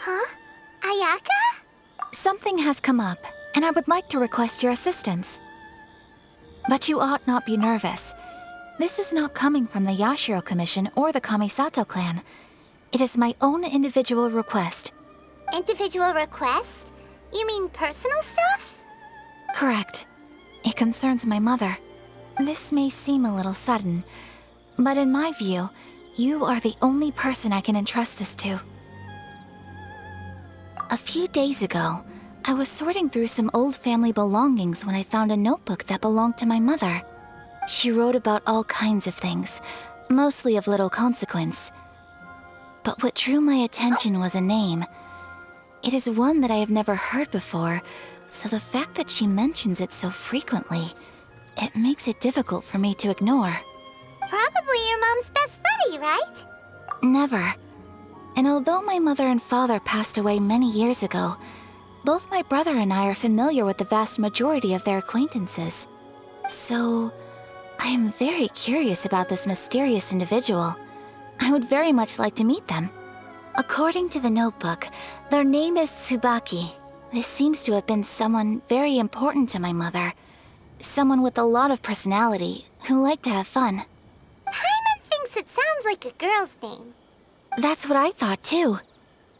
Huh? Ayaka? Something has come up, and I would like to request your assistance. But you ought not be nervous. This is not coming from the Yashiro Commission or the Kamisato clan. It is my own individual request. Individual request? You mean personal stuff? Correct. It concerns my mother. This may seem a little sudden, but in my view, you are the only person I can entrust this to. A few days ago, I was sorting through some old family belongings when I found a notebook that belonged to my mother. She wrote about all kinds of things, mostly of little consequence. But what drew my attention was a name. It is one that I have never heard before, so the fact that she mentions it so frequently, it makes it difficult for me to ignore. Probably your mom's best buddy, right? Never. And although my mother and father passed away many years ago, both my brother and I are familiar with the vast majority of their acquaintances. So, I am very curious about this mysterious individual. I would very much like to meet them. According to the notebook, their name is Tsubaki. This seems to have been someone very important to my mother. Someone with a lot of personality, who liked to have fun. Paimon thinks it sounds like a girl's name. That's what I thought too.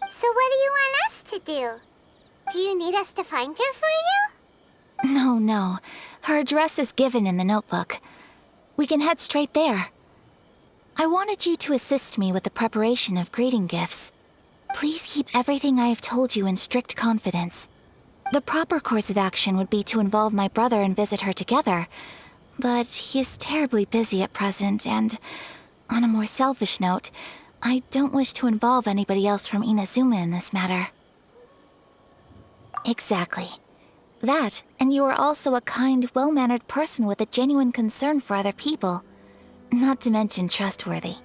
So what do you want us to do? Do you need us to find her for you? No. Her address is given in the notebook. We can head straight there. I wanted you to assist me with the preparation of greeting gifts. Please keep everything I have told you in strict confidence. The proper course of action would be to involve my brother and visit her together, but he is terribly busy at present, and on a more selfish note, I don't wish to involve anybody else from Inazuma in this matter. Exactly. That, and you are also a kind, well-mannered person with a genuine concern for other people. Not to mention trustworthy.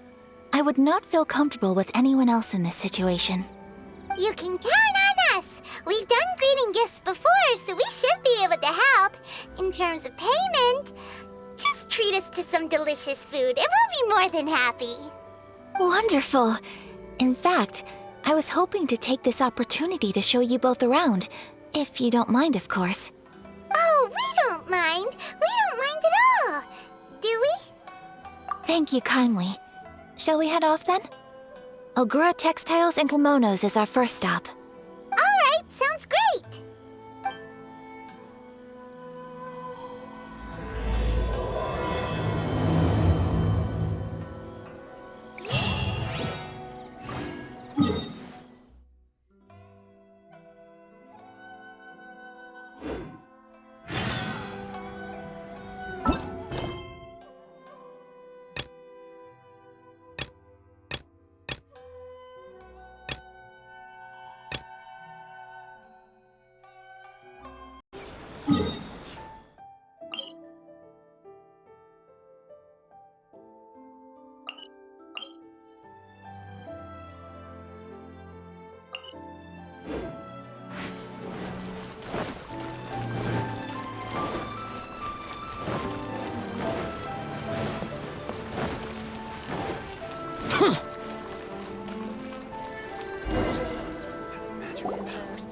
I would not feel comfortable with anyone else in this situation. You can count on us! We've done greeting gifts before, so we should be able to help. In terms of payment, just treat us to some delicious food and we'll be more than happy. Wonderful! In fact, I was hoping to take this opportunity to show you both around, if you don't mind, of course. Oh, we don't mind. We don't mind at all. Do we? Thank you kindly. Shall we head off then? Ogura Textiles and Kimonos is our first stop. All right, sounds great.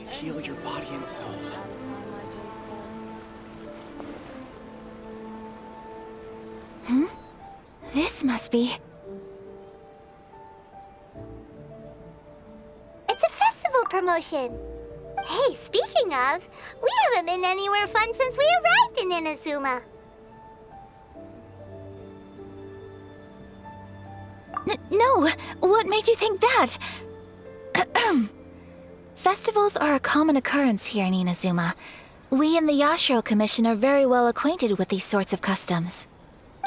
Heal your body and soul. This must be... It's a festival promotion. Hey, speaking of, we haven't been anywhere fun since we arrived in Inazuma. No! What made you think that? Festivals are a common occurrence here in Inazuma. We in the Yashiro Commission are very well acquainted with these sorts of customs.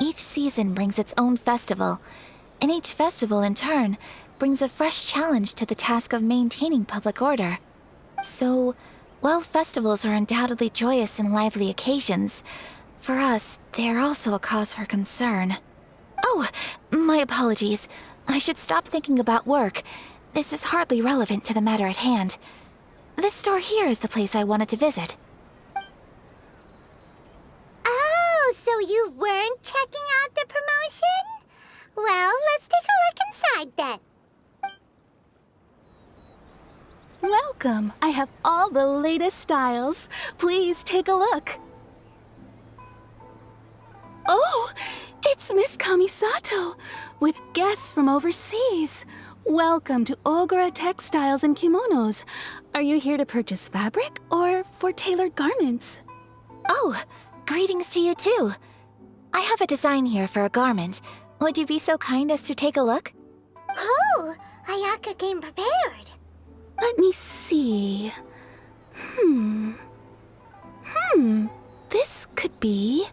Each season brings its own festival, and each festival, in turn, brings a fresh challenge to the task of maintaining public order. So, while festivals are undoubtedly joyous and lively occasions, for us, they are also a cause for concern. Oh, my apologies. I should stop thinking about work. This is hardly relevant to the matter at hand. This store here is the place I wanted to visit. Oh, so you weren't checking out the promotion? Well, let's take a look inside then. Welcome. I have all the latest styles. Please take a look. Oh, it's Miss Kamisato, with guests from overseas. Welcome to Ogura Textiles and Kimonos. Are you here to purchase fabric or for tailored garments? Oh, greetings to you too. I have a design here for a garment. Would you be so kind as to take a look? Oh, Ayaka came prepared. Let me see. This could be...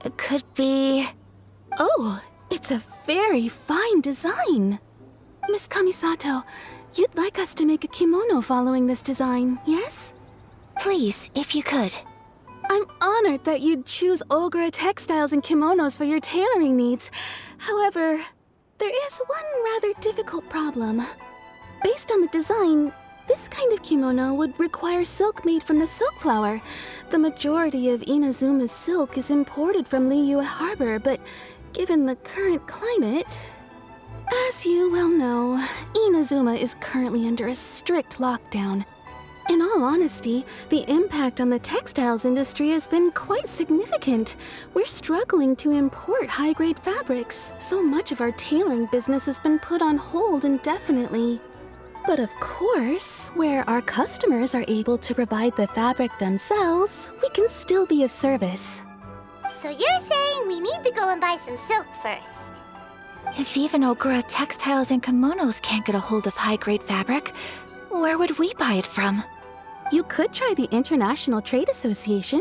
It could be... Oh, it's a very fine design. Miss Kamisato, you'd like us to make a kimono following this design, yes? Please, if you could. I'm honored that you'd choose Ogura Textiles and Kimonos for your tailoring needs. However, there is one rather difficult problem. Based on the design, this kind of kimono would require silk made from the silk flower. The majority of Inazuma's silk is imported from Liyue Harbor, but given the current climate... As you well know, Inazuma is currently under a strict lockdown. In all honesty, the impact on the textiles industry has been quite significant. We're struggling to import high-grade fabrics. So much of our tailoring business has been put on hold indefinitely. But of course, where our customers are able to provide the fabric themselves, we can still be of service. So you're saying we need to go and buy some silk first? If even Ogura Textiles and Kimonos can't get a hold of high-grade fabric, where would we buy it from? You could try the International Trade Association.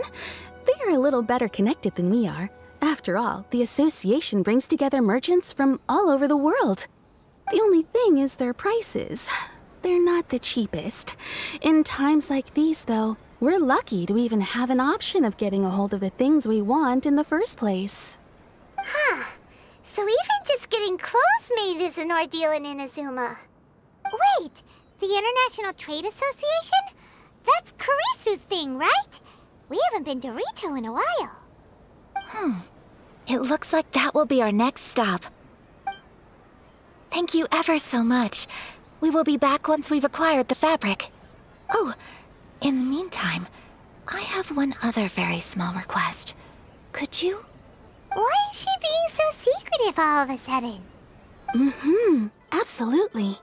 They are a little better connected than we are. After all, the association brings together merchants from all over the world. The only thing is their prices. They're not the cheapest. In times like these, though, we're lucky to even have an option of getting a hold of the things we want in the first place. Huh. So even just getting clothes made is an ordeal in Inazuma. Wait, the International Trade Association? That's Kurisu's thing, right? We haven't been to Rito in a while. It looks like that will be our next stop. Thank you ever so much. We will be back once we've acquired the fabric. Oh, in the meantime, I have one other very small request. Could you? Why is she being so secretive all of a sudden? Absolutely.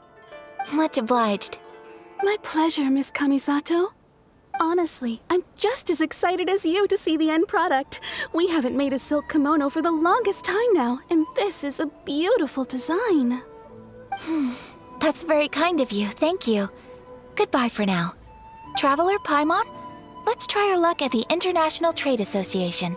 Much obliged. My pleasure, Miss Kamisato. Honestly, I'm just as excited as you to see the end product. We haven't made a silk kimono for the longest time now, and this is a beautiful design. That's very kind of you, thank you. Goodbye for now. Traveler Paimon, let's try our luck at the International Trade Association.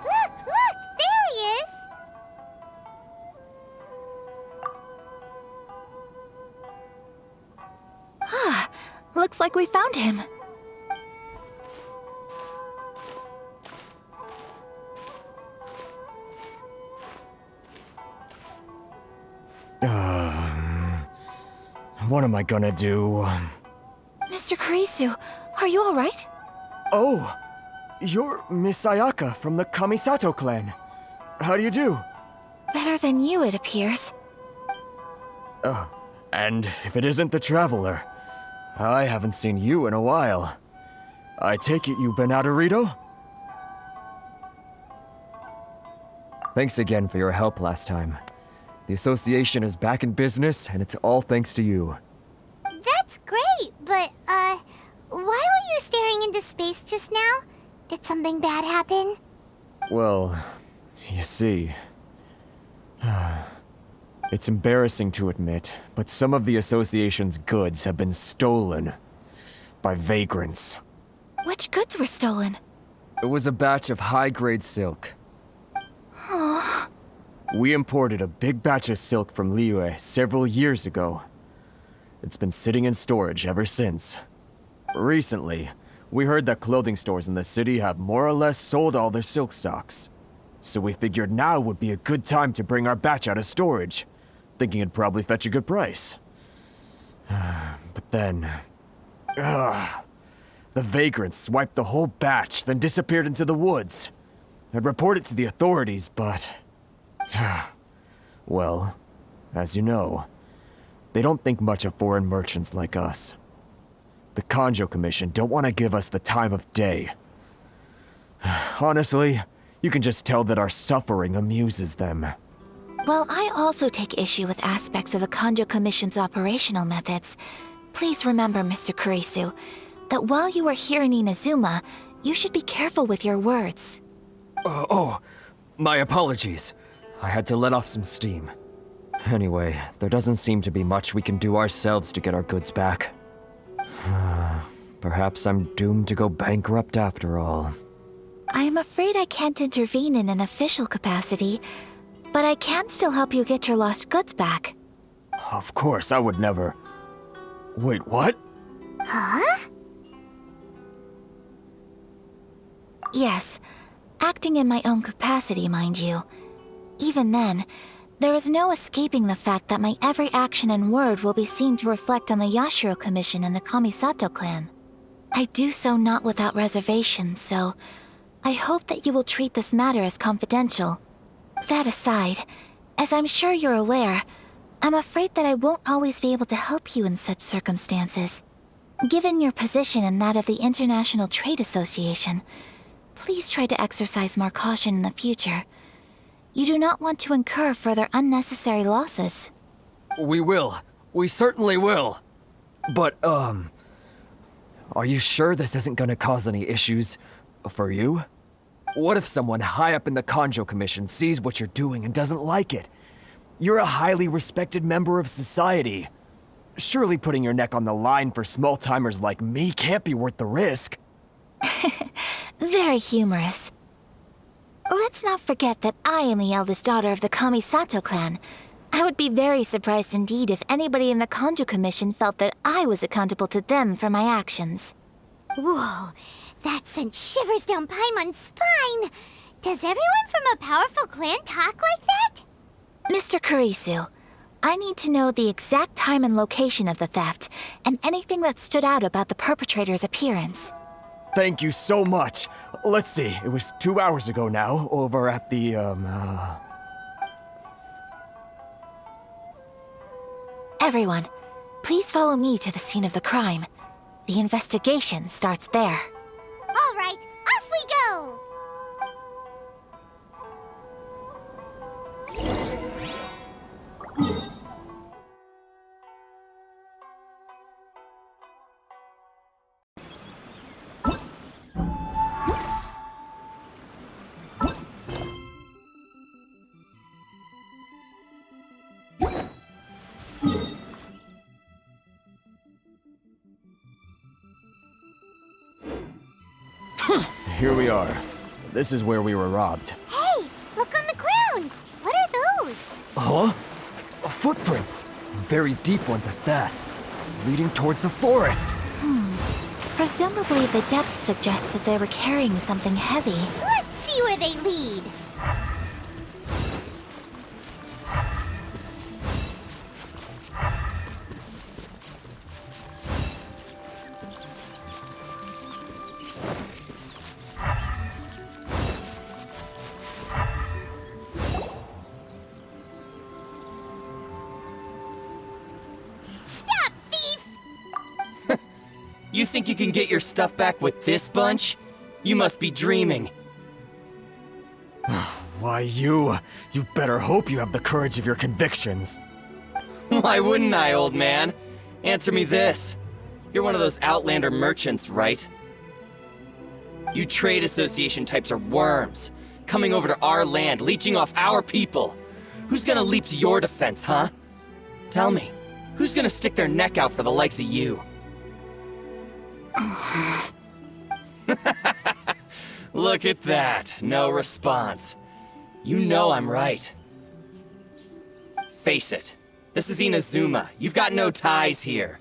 Look, there he is! Looks like we found him. What am I gonna do? Mr. Kurisu, are you alright? Oh! You're Miss Ayaka from the Kamisato clan. How do you do? Better than you, it appears. And if it isn't the Traveler, I haven't seen you in a while. I take it you've been out of Rito? Thanks again for your help last time. The association is back in business, and it's all thanks to you. That's great, but, why were you staring into space just now? Did something bad happen? Well, you see... It's embarrassing to admit, but some of the association's goods have been stolen by vagrants. Which goods were stolen? It was a batch of high-grade silk. We imported a big batch of silk from Liyue several years ago. It's been sitting in storage ever since. Recently, we heard that clothing stores in the city have more or less sold all their silk stocks. So we figured now would be a good time to bring our batch out of storage, thinking it'd probably fetch a good price. But then, Ugh. The vagrants swiped the whole batch, then disappeared into the woods. I'd reported to the authorities, but... well, as you know, they don't think much of foreign merchants like us. The Kanjo Commission don't want to give us the time of day. Honestly, you can just tell that our suffering amuses them. While I also take issue with aspects of the Kanjo Commission's operational methods, please remember, Mr. Kurisu, that while you are here in Inazuma, you should be careful with your words. My apologies. I had to let off some steam. Anyway, there doesn't seem to be much we can do ourselves to get our goods back. Perhaps I'm doomed to go bankrupt after all. I am afraid I can't intervene in an official capacity, but I can still help you get your lost goods back. Of course, I would never... Wait, what? Huh? Yes, acting in my own capacity, mind you. Even then, there is no escaping the fact that my every action and word will be seen to reflect on the Yashiro Commission and the Kamisato clan. I do so not without reservation, so I hope that you will treat this matter as confidential. That aside, as I'm sure you're aware, I'm afraid that I won't always be able to help you in such circumstances. Given your position and that of the International Trade Association, please try to exercise more caution in the future. You do not want to incur further unnecessary losses. We will. We certainly will. But, are you sure this isn't gonna cause any issues for you? What if someone high up in the Kanjo Commission sees what you're doing and doesn't like it? You're a highly respected member of society. Surely putting your neck on the line for small-timers like me can't be worth the risk. Very humorous. Let's not forget that I am the eldest daughter of the Kamisato clan. I would be very surprised indeed if anybody in the Kanjo Commission felt that I was accountable to them for my actions. Whoa, that sent shivers down Paimon's spine. Does everyone from a powerful clan talk like that? Mr. Kurisu, I need to know the exact time and location of the theft, and anything that stood out about the perpetrator's appearance. Thank you so much. Let's see, it was 2 hours ago now, over at the, Everyone, please follow me to the scene of the crime. The investigation starts there. All right, off we go! Here we are. This is where we were robbed. Hey, look on the ground! What are those? Huh? Footprints. Very deep ones at that. Leading towards the forest. Presumably the depth suggests that they were carrying something heavy. Let's see where they lead. Stop, thief! You think you can get your stuff back with this bunch? You must be dreaming. Why, you better hope you have the courage of your convictions. Why wouldn't I, old man? Answer me this. You're one of those Outlander merchants, right? You trade association types are worms, coming over to our land, leeching off our people. Who's gonna leap to your defense, huh? Tell me, who's gonna stick their neck out for the likes of you? Look at that, no response. You know I'm right. Face it, this is Inazuma. You've got no ties here.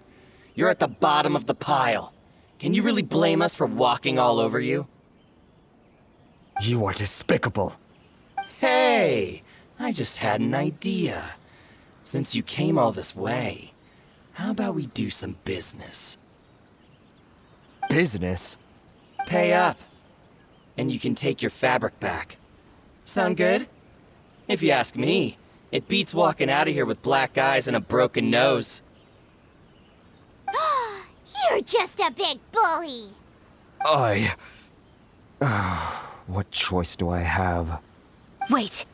You're at the bottom of the pile. Can you really blame us for walking all over you? You are despicable. Hey, I just had an idea. Since you came all this way, how about we do some business? Business? Pay up, and you can take your fabric back. Sound good? If you ask me, it beats walking out of here with black eyes and a broken nose. You're just a big bully. What choice do I have? Wait.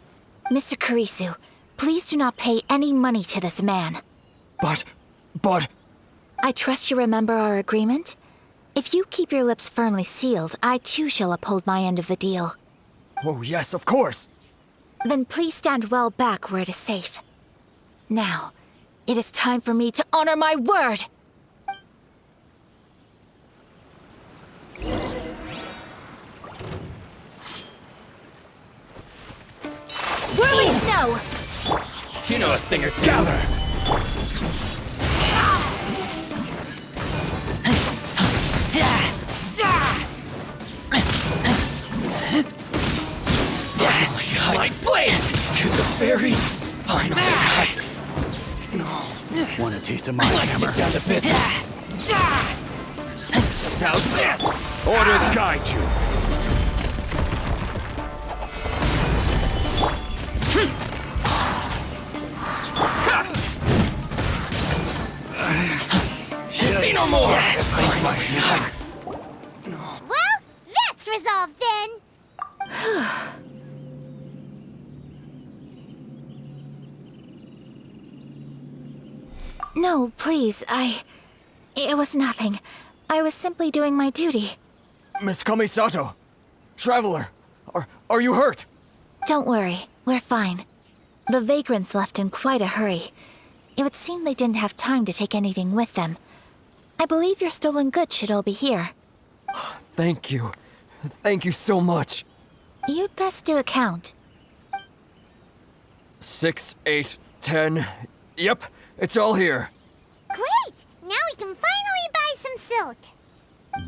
Mr. Kurisu, please do not pay any money to this man. But... I trust you remember our agreement? If you keep your lips firmly sealed, I too shall uphold my end of the deal. Oh, yes, of course! Then please stand well back where it is safe. Now, it is time for me to honor my word! Whirling snow! You know a thing or two. Gather! My blade! To the very final cut. Want a taste of my Let's hammer? get down to business. How's this? Order guide you. Say no more! Well, that's resolved then. No, please, It was nothing. I was simply doing my duty. Miss Kamisato! Traveler! Are you hurt? Don't worry, we're fine. The vagrants left in quite a hurry. It would seem they didn't have time to take anything with them. I believe your stolen goods should all be here. Thank you. Thank you so much. You'd best do a count. 6, 8, 10... Yep, it's all here. Great! Now we can finally buy some silk.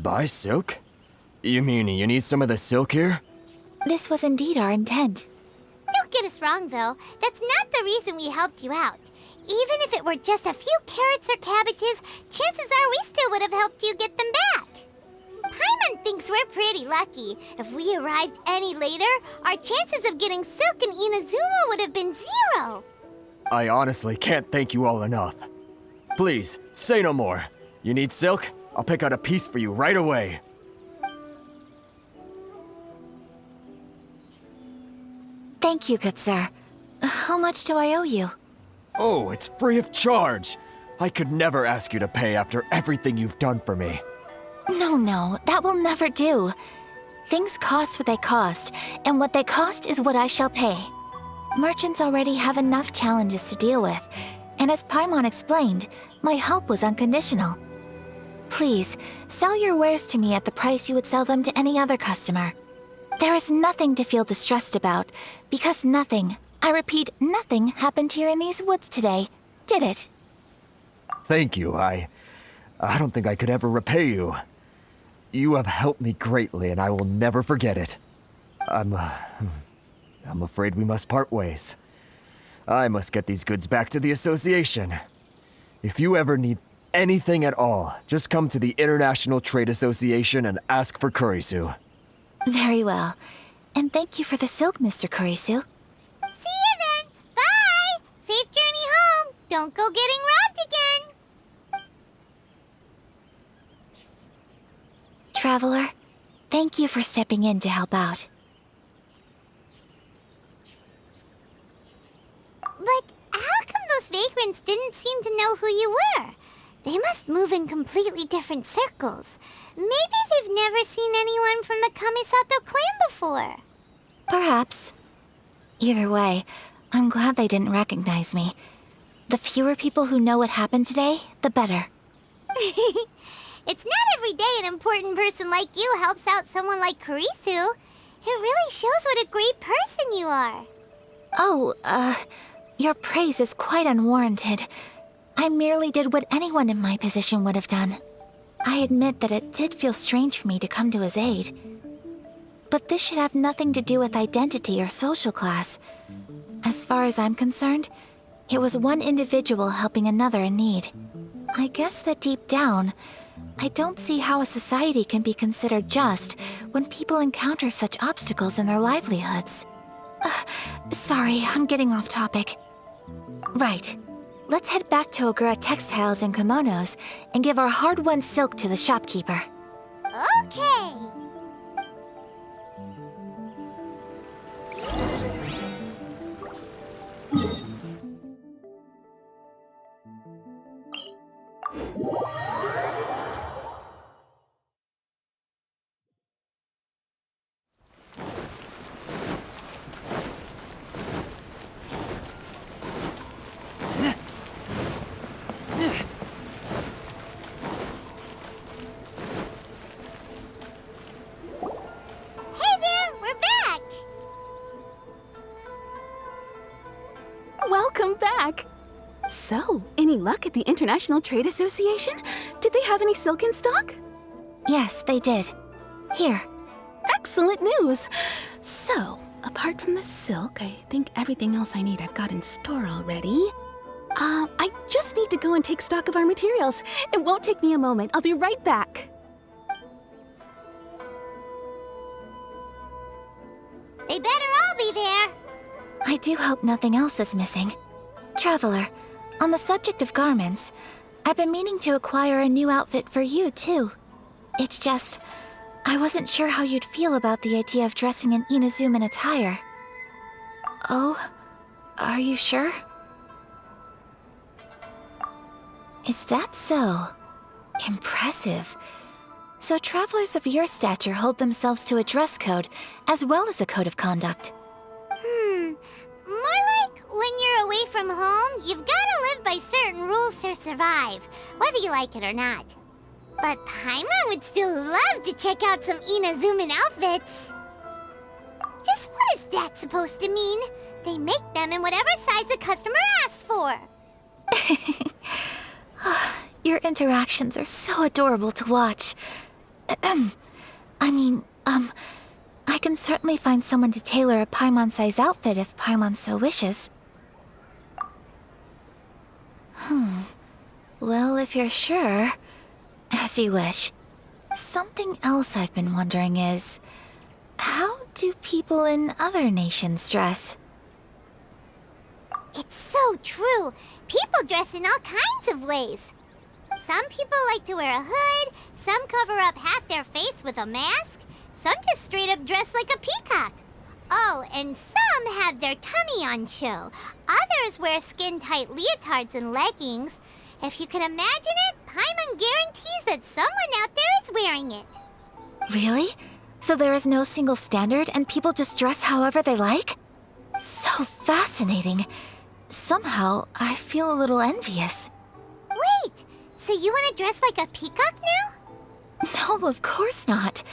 Buy silk? You mean you need some of the silk here? This was indeed our intent. Don't get us wrong, though. That's not the reason we helped you out. Even if it were just a few carrots or cabbages, chances are we still would have helped you get them back. Paimon thinks we're pretty lucky. If we arrived any later, our chances of getting silk in Inazuma would have been 0. I honestly can't thank you all enough. Please, say no more. You need silk? I'll pick out a piece for you right away. Thank you, good sir. How much do I owe you? Oh, it's free of charge. I could never ask you to pay after everything you've done for me. No, that will never do. Things cost what they cost, and what they cost is what I shall pay. Merchants already have enough challenges to deal with, and as Paimon explained, my help was unconditional. Please, sell your wares to me at the price you would sell them to any other customer. There is nothing to feel distressed about, because nothing, I repeat, nothing happened here in these woods today, did it? Thank you. I don't think I could ever repay you. You have helped me greatly, and I will never forget it. I'm afraid we must part ways. I must get these goods back to the association. If you ever need anything at all, just come to the International Trade Association and ask for Kurisu. Very well. And thank you for the silk, Mr. Kurisu. See you then. Bye. Safe journey home. Don't go getting robbed again. Traveler, thank you for stepping in to help out. But how come those vagrants didn't seem to know who you were? They must move in completely different circles. Maybe they've never seen anyone from the Kamisato clan before. Perhaps. Either way, I'm glad they didn't recognize me. The fewer people who know what happened today, the better. It's not every day an important person like you helps out someone like Kurisu. It really shows what a great person you are. Oh, your praise is quite unwarranted. I merely did what anyone in my position would have done. I admit that it did feel strange for me to come to his aid. But this should have nothing to do with identity or social class. As far as I'm concerned, it was one individual helping another in need. I guess that deep down, I don't see how a society can be considered just when people encounter such obstacles in their livelihoods. Sorry, I'm getting off topic. Right. Let's head back to Ogura Textiles and Kimonos and give our hard-won silk to the shopkeeper. Okay. Hey there, we're back. Welcome back! So, any luck at the International Trade Association? Did they have any silk in stock? Yes, they did. Here. Excellent news! So, apart from the silk, I think everything else I need I've got in store already. I just need to go and take stock of our materials. It won't take me a moment. I'll be right back. They better all be there. I do hope nothing else is missing. Traveler, on the subject of garments, I've been meaning to acquire a new outfit for you, too. It's just, I wasn't sure how you'd feel about the idea of dressing in Inazuman attire. Oh, are you sure? Is that so? Impressive. So travelers of your stature hold themselves to a dress code, as well as a code of conduct. More like when you're away from home, you've gotta live by certain rules to survive, whether you like it or not. But Paimon would still love to check out some Inazuman outfits. Just what is that supposed to mean? They make them in whatever size the customer asks for. Your interactions are so adorable to watch. I can certainly find someone to tailor a Paimon-size outfit if Paimon so wishes. Well, if you're sure, as you wish. Something else I've been wondering is, how do people in other nations dress? It's so true. People dress in all kinds of ways. Some people like to wear a hood, some cover up half their face with a mask, some just straight up dress like a peacock. Oh, and some have their tummy on show. Others wear skin-tight leotards and leggings. If you can imagine it, Paimon guarantees that someone out there is wearing it. Really? So there is no single standard and people just dress however they like? So fascinating. Somehow, I feel a little envious. Wait, so you want to dress like a peacock now? No, of course not.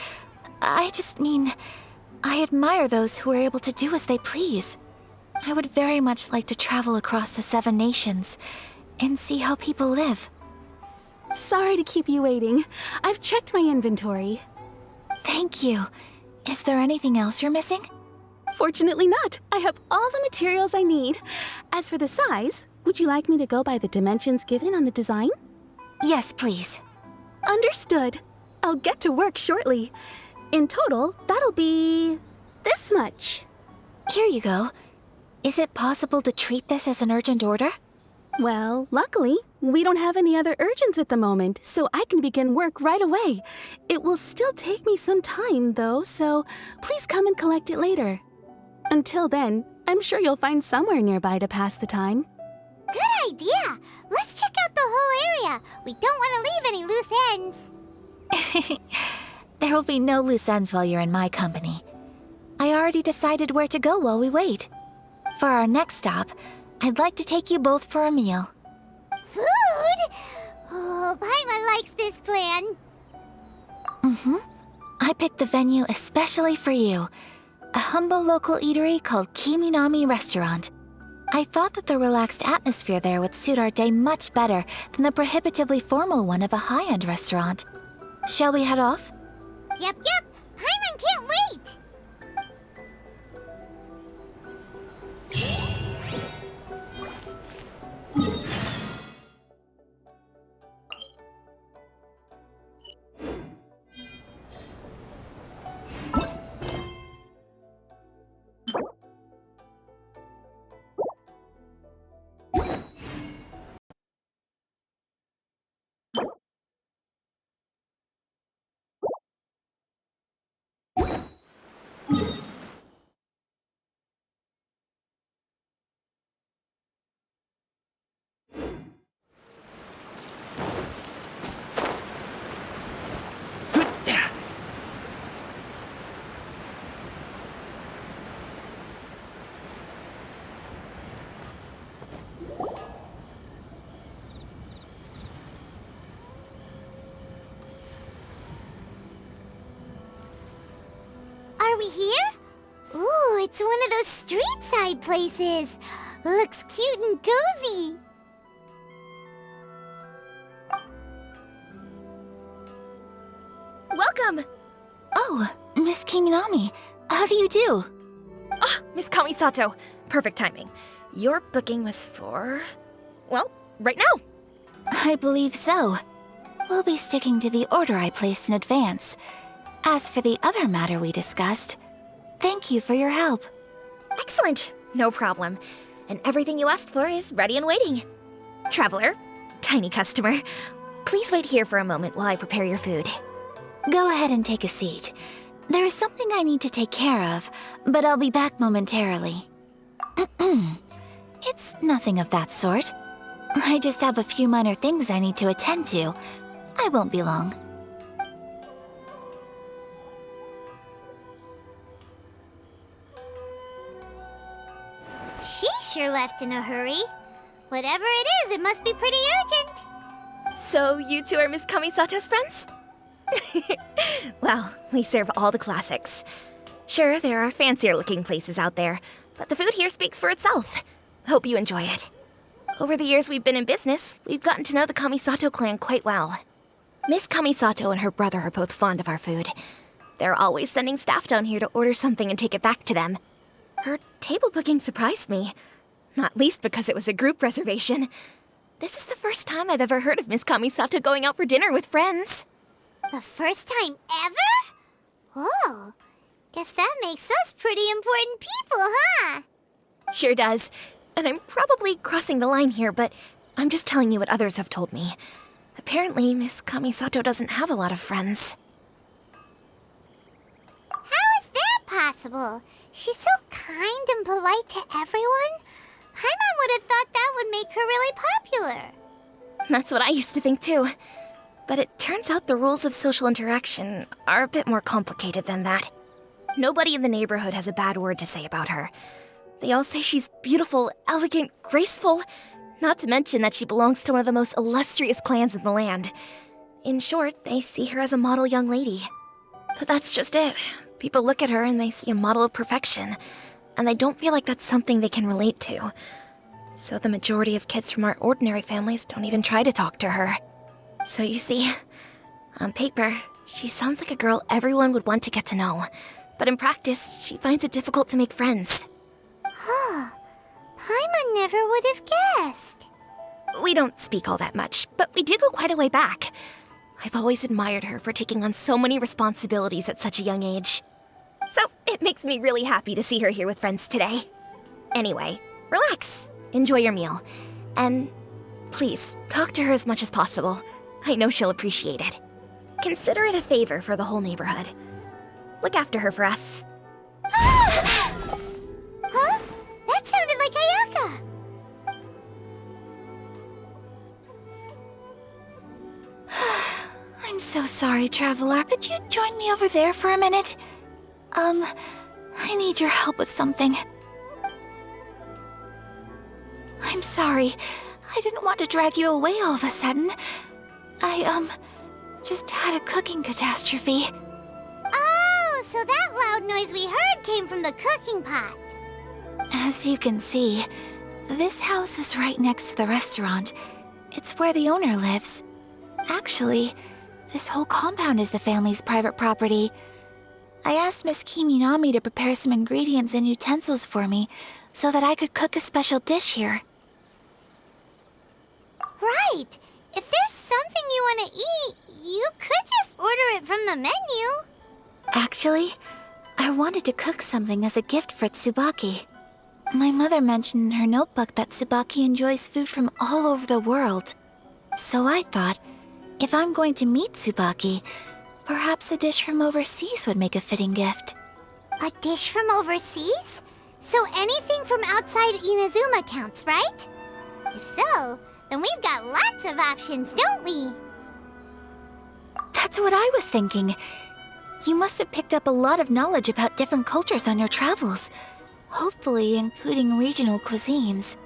I just mean, I admire those who are able to do as they please. I would very much like to travel across the 7 nations and see how people live. Sorry to keep you waiting. I've checked my inventory. Thank you. Is there anything else you're missing? Fortunately not. I have all the materials I need. As for the size, would you like me to go by the dimensions given on the design? Yes, please. Understood. I'll get to work shortly. In total, that'll be this much. Here you go. Is it possible to treat this as an urgent order? Well, luckily, we don't have any other urgents at the moment, so I can begin work right away. It will still take me some time, though, so please come and collect it later. Until then, I'm sure you'll find somewhere nearby to pass the time. Good idea. Let's check out the whole area. We don't want to leave any loose ends. There will be no loose ends while you're in my company. I already decided where to go while we wait. For our next stop, I'd like to take you both for a meal. Food? Oh, Paimon likes this plan. I picked the venue especially for you. A humble local eatery called Kiminami Restaurant. I thought that the relaxed atmosphere there would suit our day much better than the prohibitively formal one of a high-end restaurant. Shall we head off? Yep. Paimon can't wait. Are we here? Ooh, it's one of those street side places. Looks cute and cozy. Welcome! Oh, Miss Kiminami, how do you do? Ah, Miss Kamisato. Perfect timing. Your booking was for... well, right now. I believe so. We'll be sticking to the order I placed in advance. As for the other matter we discussed, thank you for your help. Excellent. No problem. And everything you asked for is ready and waiting. Traveler, tiny customer, please wait here for a moment while I prepare your food. Go ahead and take a seat. There is something I need to take care of, but I'll be back momentarily. It's nothing of that sort. I just have a few minor things I need to attend to. I won't be long. She sure left in a hurry. Whatever it is, it must be pretty urgent. So you two are Miss Kamisato's friends? Well, we serve all the classics. Sure, there are fancier looking places out there, but the food here speaks for itself. Hope you enjoy it. Over the years we've been in business, we've gotten to know the Kamisato clan quite well. Miss Kamisato and her brother are both fond of our food. They're always sending staff down here to order something and take it back to them. Her table booking surprised me, not least because it was a group reservation. This is the first time I've ever heard of Miss Kamisato going out for dinner with friends. The first time ever? Oh, guess that makes us pretty important people, huh? Sure does. And I'm probably crossing the line here, but I'm just telling you what others have told me. Apparently, Miss Kamisato doesn't have a lot of friends. How is that possible? She's so kind and polite to everyone. Paimon would have thought that would make her really popular. That's what I used to think too. But it turns out the rules of social interaction are a bit more complicated than that. Nobody in the neighborhood has a bad word to say about her. They all say she's beautiful, elegant, graceful, not to mention that she belongs to one of the most illustrious clans in the land. In short, they see her as a model young lady. But that's just it. People look at her and they see a model of perfection, and they don't feel like that's something they can relate to. So the majority of kids from our ordinary families don't even try to talk to her. So you see, on paper, she sounds like a girl everyone would want to get to know. But in practice, she finds it difficult to make friends. Huh. Paimon never would have guessed. We don't speak all that much, but we do go quite a way back. I've always admired her for taking on so many responsibilities at such a young age. So it makes me really happy to see her here with friends today. Anyway, relax, enjoy your meal, and please, talk to her as much as possible. I know she'll appreciate it. Consider it a favor for the whole neighborhood. Look after her for us. Huh? That sounded like Ayaka. I'm so sorry, Traveler. Could you join me over there for a minute? I need your help with something. I'm sorry. I didn't want to drag you away all of a sudden. I, just had a cooking catastrophe. Oh, so that loud noise we heard came from the cooking pot. As you can see, this house is right next to the restaurant. It's where the owner lives. Actually, this whole compound is the family's private property. I asked Miss Kiminami to prepare some ingredients and utensils for me so that I could cook a special dish here. Right. If there's something you want to eat, you could just order it from the menu. Actually, I wanted to cook something as a gift for Tsubaki. My mother mentioned in her notebook that Tsubaki enjoys food from all over the world. So I thought, if I'm going to meet Tsubaki, perhaps a dish from overseas would make a fitting gift. A dish from overseas? So anything from outside Inazuma counts, right? If so, then we've got lots of options, don't we? That's what I was thinking. You must have picked up a lot of knowledge about different cultures on your travels, hopefully including regional cuisines.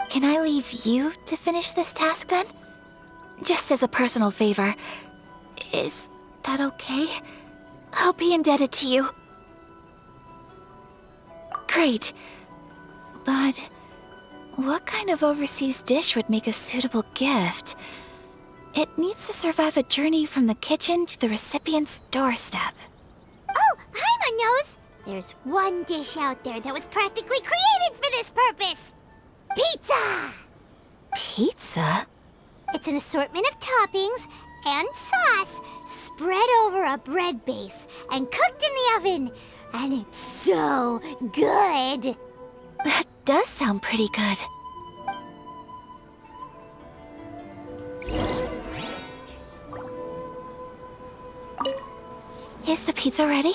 Can I leave you to finish this task then? Just as a personal favor. Is that okay? I'll be indebted to you. Great. But what kind of overseas dish would make a suitable gift? It needs to survive a journey from the kitchen to the recipient's doorstep. Oh, Paimon knows! There's one dish out there that was practically created for this purpose! Pizza! Pizza? It's an assortment of toppings and sauce spread over a bread base and cooked in the oven. And it's so good! That does sound pretty good. Is the pizza ready?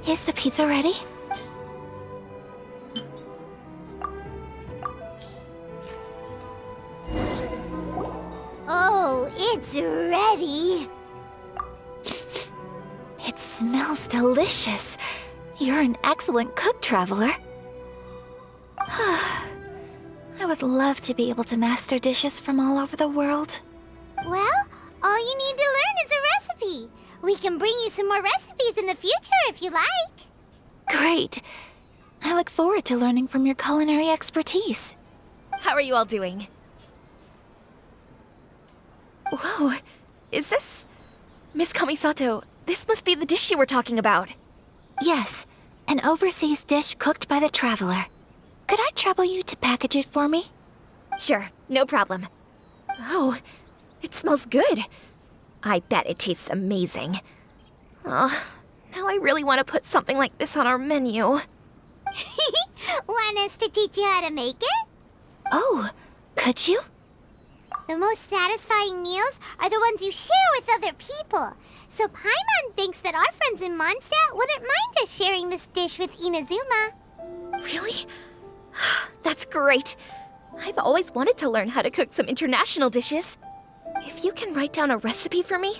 Is the pizza ready? Oh, it's ready! It smells delicious. You're an excellent cook, Traveler. I would love to be able to master dishes from all over the world. Well, all you need to learn is a recipe. We can bring you some more recipes in the future if you like. Great. I look forward to learning from your culinary expertise. How are you all doing? Whoa, is this... Miss Kamisato, this must be the dish you were talking about. Yes, an overseas dish cooked by the Traveler. Could I trouble you to package it for me? Sure, no problem. Oh, it smells good. I bet it tastes amazing. Oh, now I really want to put something like this on our menu. Want us to teach you how to make it? Oh, could you? The most satisfying meals are the ones you share with other people. So Paimon thinks that our friends in Mondstadt wouldn't mind us sharing this dish with Inazuma. Really? That's great. I've always wanted to learn how to cook some international dishes. If you can write down a recipe for me,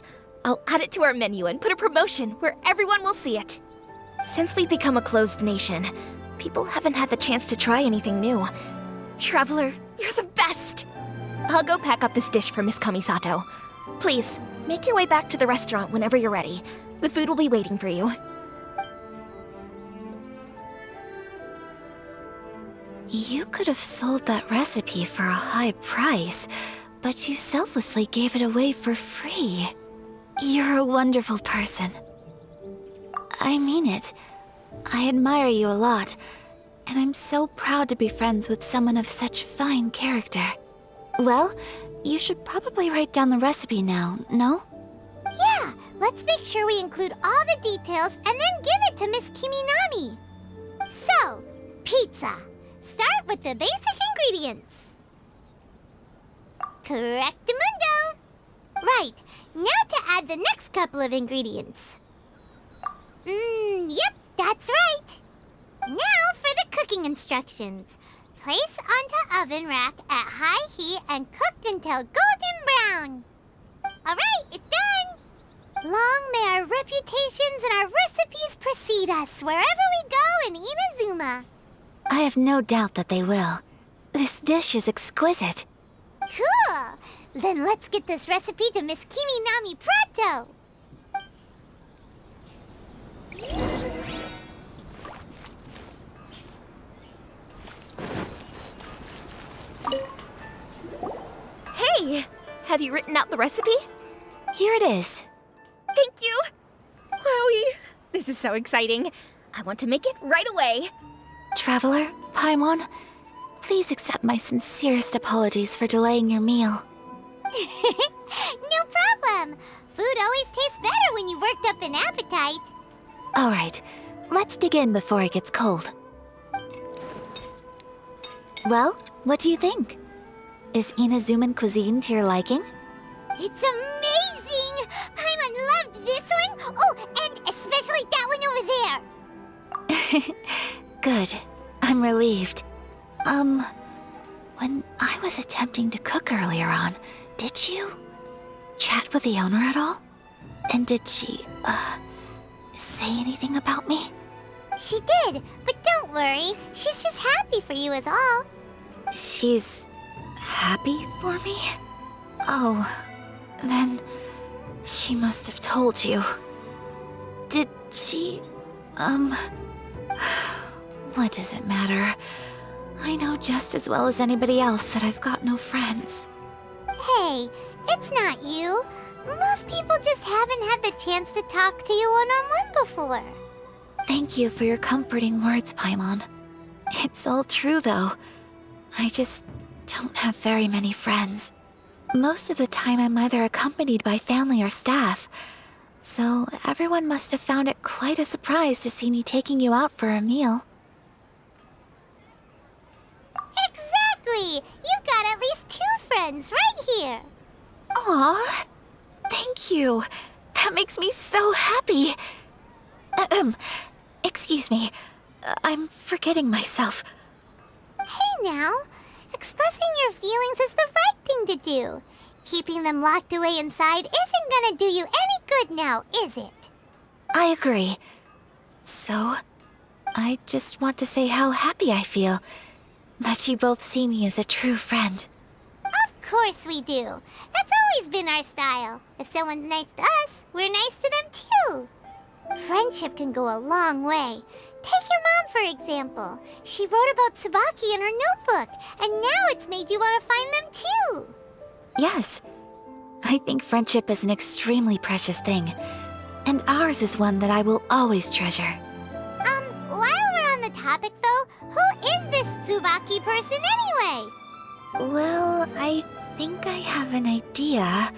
I'll add it to our menu and put a promotion where everyone will see it. Since we've become a closed nation, people haven't had the chance to try anything new. Traveler, you're the best! I'll go pack up this dish for Miss Kamisato. Please, make your way back to the restaurant whenever you're ready. The food will be waiting for you. You could have sold that recipe for a high price, but you selflessly gave it away for free. You're a wonderful person. I mean it. I admire you a lot, and I'm so proud to be friends with someone of such fine character. Well, you should probably write down the recipe now, no? Yeah, let's make sure we include all the details and then give it to Miss Kiminami. So, pizza. Start with the basic ingredients. Correctamundo! Right, now to add the next couple of ingredients. Yep, that's right. Now for the cooking instructions. Place onto oven rack at high heat and cooked until golden brown. Alright, it's done! Long may our reputations and our recipes precede us wherever we go in Inazuma. I have no doubt that they will. This dish is exquisite. Cool! Then let's get this recipe to Miss Kiminami pronto! Hey! Have you written out the recipe? Here it is. Thank you! Wowie! This is so exciting. I want to make it right away. Traveler, Paimon, please accept my sincerest apologies for delaying your meal. No problem! Food always tastes better when you've worked up an appetite. All right, let's dig in before it gets cold. Well, what do you think? Is Inazuman cuisine to your liking? It's amazing! Paimon loved this one! Oh, and Good. I'm relieved. When I was attempting to cook earlier on, did you chat with the owner at all? And did she, say anything about me? She did, but don't worry. She's just happy for you is all. She's happy for me? Oh, then she must have told you. Did she, what does it matter? I know just as well as anybody else that I've got no friends. Hey, it's not you. Most people just haven't had the chance to talk to you one-on-one before. Thank you for your comforting words, Paimon. It's all true, though. I just don't have very many friends. Most of the time I'm either accompanied by family or staff, so everyone must have found it quite a surprise to see me taking you out for a meal. Exactly! You've got at least 2 friends right here. Aw, thank you. That makes me so happy. Excuse me. I'm forgetting myself. Hey now, expressing your feelings is the right thing to do. Keeping them locked away inside isn't gonna do you any good now, is it? I agree. So, I just want to say how happy I feel that you both see me as a true friend. Of course we do. That's always been our style. If someone's nice to us, we're nice to them too. Friendship can go a long way. Take your mom, for example. She wrote about Tsubaki in her notebook, and now it's made you want to find them too. Yes, I think friendship is an extremely precious thing, and ours is one that I will always treasure. While we're on the topic though, who is this Tsubaki person anyway? Well, I think I have an idea,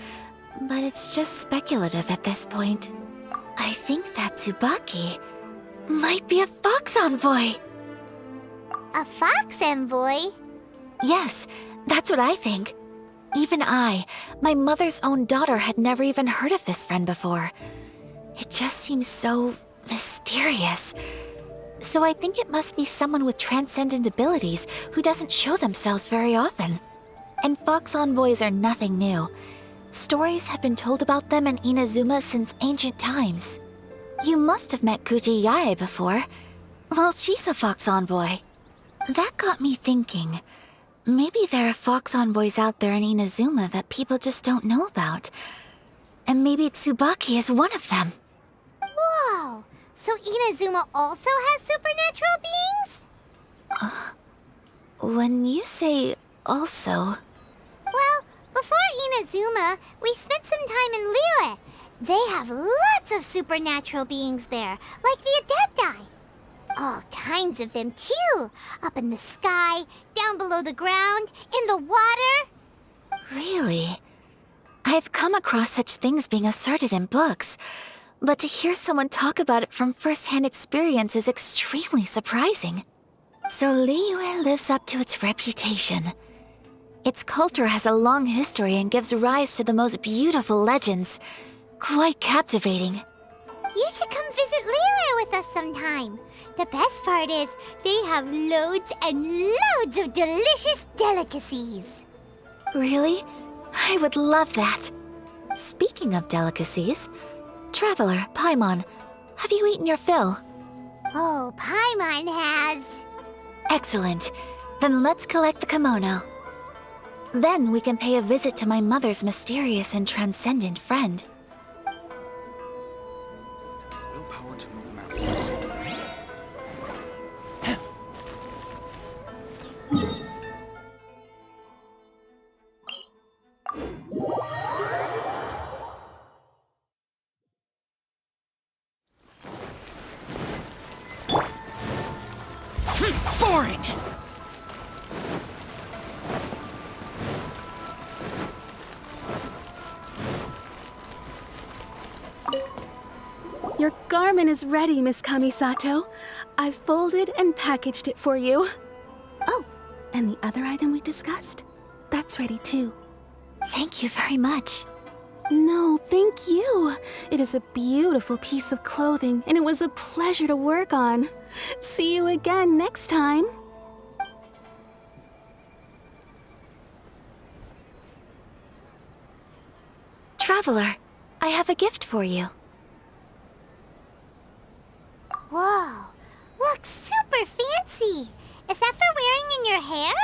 but it's just speculative at this point. I think that Tsubaki might be a fox envoy. A fox envoy? Yes, that's what I think. Even I, my mother's own daughter, had never even heard of this friend before. It just seems so mysterious. So I think it must be someone with transcendent abilities who doesn't show themselves very often. And fox envoys are nothing new. Stories have been told about them in Inazuma since ancient times. You must have met Kuji Yae before. Well, she's a fox envoy. That got me thinking. Maybe there are fox envoys out there in Inazuma that people just don't know about. And maybe Tsubaki is one of them. Whoa! So Inazuma also has supernatural beings? When you say also... Well, before Inazuma, we spent some time in Liyue. They have lots of supernatural beings there, like the Adepti. All kinds of them too. Up in the sky, down below the ground, in the water. Really? I've come across such things being asserted in books, but to hear someone talk about it from first-hand experience is extremely surprising. So Liyue lives up to its reputation. Its culture has a long history and gives rise to the most beautiful legends. Quite captivating. You should come visit Liyue with us sometime. The best part is, they have loads and loads of delicious delicacies. Really? I would love that. Speaking of delicacies, Traveler, Paimon, have you eaten your fill? Oh, Paimon has. Excellent. Then let's collect the kimono. Then we can pay a visit to my mother's mysterious and transcendent friend. Willpower to move mountains. Boring! Your garment is ready, Miss Kamisato. I've folded and packaged it for you. Oh, and the other item we discussed? That's ready too. Thank you very much. No, thank you. It is a beautiful piece of clothing, and it was a pleasure to work on. See you again next time. Traveler, I have a gift for you. Whoa, looks super fancy. Is that for wearing in your hair?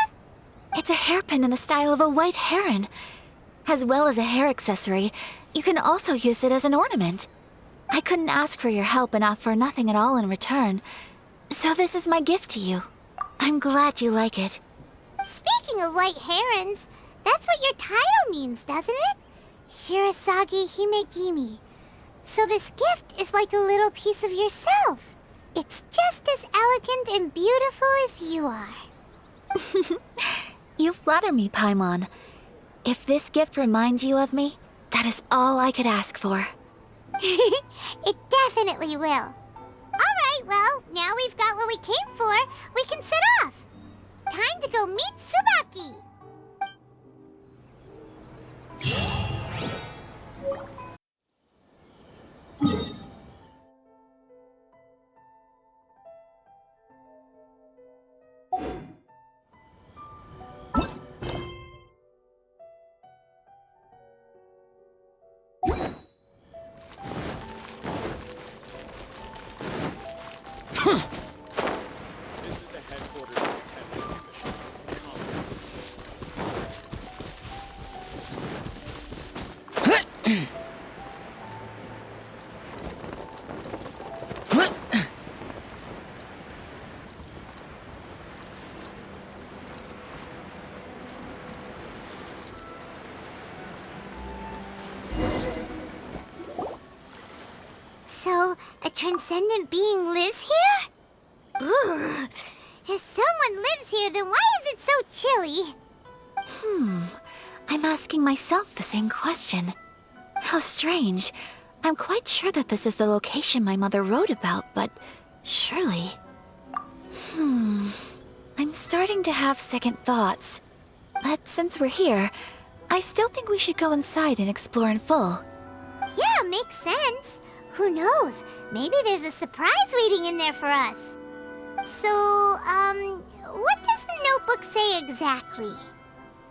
It's a hairpin in the style of a white heron. As well as a hair accessory, you can also use it as an ornament. I couldn't ask for your help and offer nothing at all in return. So this is my gift to you. I'm glad you like it. Speaking of white herons, that's what your title means, doesn't it? Shirasagi Himegimi. So this gift is like a little piece of yourself. It's just as elegant and beautiful as you are. You flatter me, Paimon. If this gift reminds you of me, that is all I could ask for. It definitely will. Alright, well, now we've got what we came for, we can set off. Time to go meet Tsubaki. This is the headquarters of the 10th Commission. So, a transcendent being lives here? Ugh. If someone lives here, then why is it so chilly? I'm asking myself the same question. How strange. I'm quite sure that this is the location my mother wrote about, but surely... I'm starting to have second thoughts. But since we're here, I still think we should go inside and explore in full. Yeah, makes sense. Who knows? Maybe there's a surprise waiting in there for us. So, what does the notebook say exactly?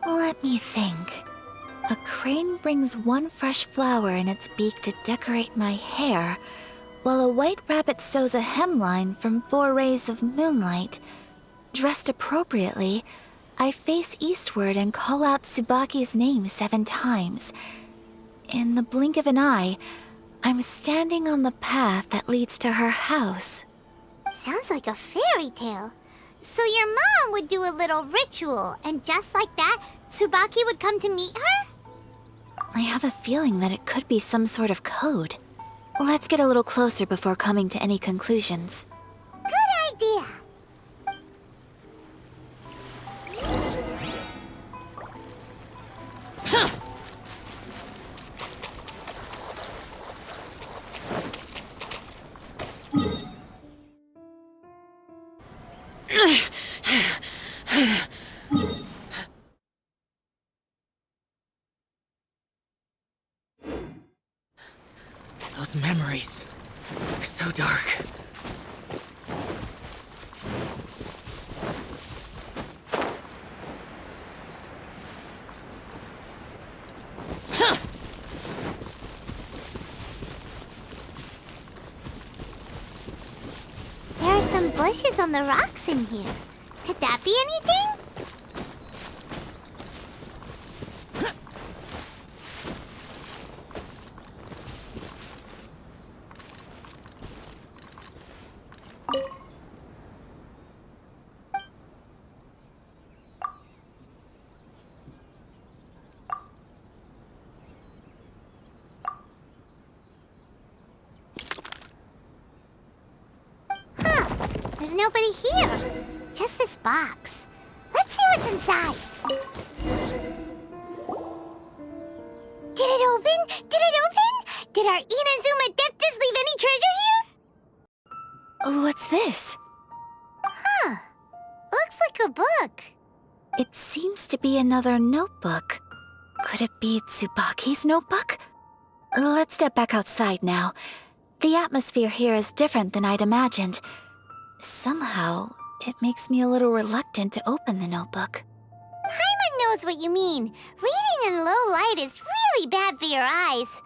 Let me think. A crane brings one fresh flower in its beak to decorate my hair, while a white rabbit sews a hemline from 4 rays of moonlight. Dressed appropriately, I face eastward and call out Tsubaki's name 7 times. In the blink of an eye, I'm standing on the path that leads to her house. Sounds like a fairy tale. So your mom would do a little ritual, and just like that, Tsubaki would come to meet her? I have a feeling that it could be some sort of code. Let's get a little closer before coming to any conclusions. Good idea. Those memories. So dark. There are some bushes on the rocks in here. Could that be anything? There's nobody here. Just this box. Let's see what's inside. Did it open? Did it open? Did our Inazuma Deptus leave any treasure here? What's this? Huh. Looks like a book. It seems to be another notebook. Could it be Tsubaki's notebook? Let's step back outside now. The atmosphere here is different than I'd imagined. Somehow, it makes me a little reluctant to open the notebook. Paimon knows what you mean. Reading in low light is really bad for your eyes.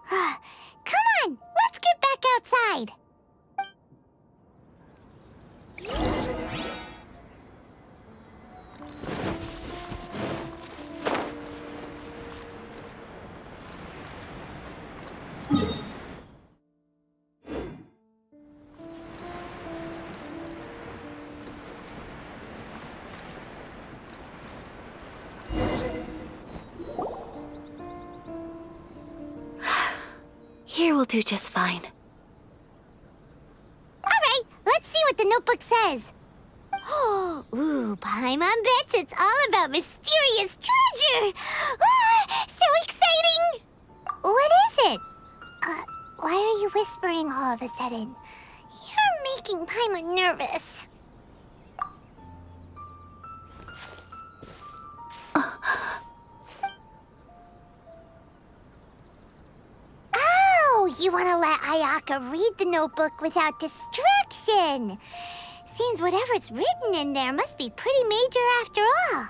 Come on, let's get back outside. Here will do just fine. Alright, let's see what the notebook says. Ooh, Paimon bets it's all about mysterious treasure! So exciting! What is it? Why are you whispering all of a sudden? You're making Paimon nervous. Oh, you want to let Ayaka read the notebook without distraction. Seems whatever's written in there must be pretty major after all.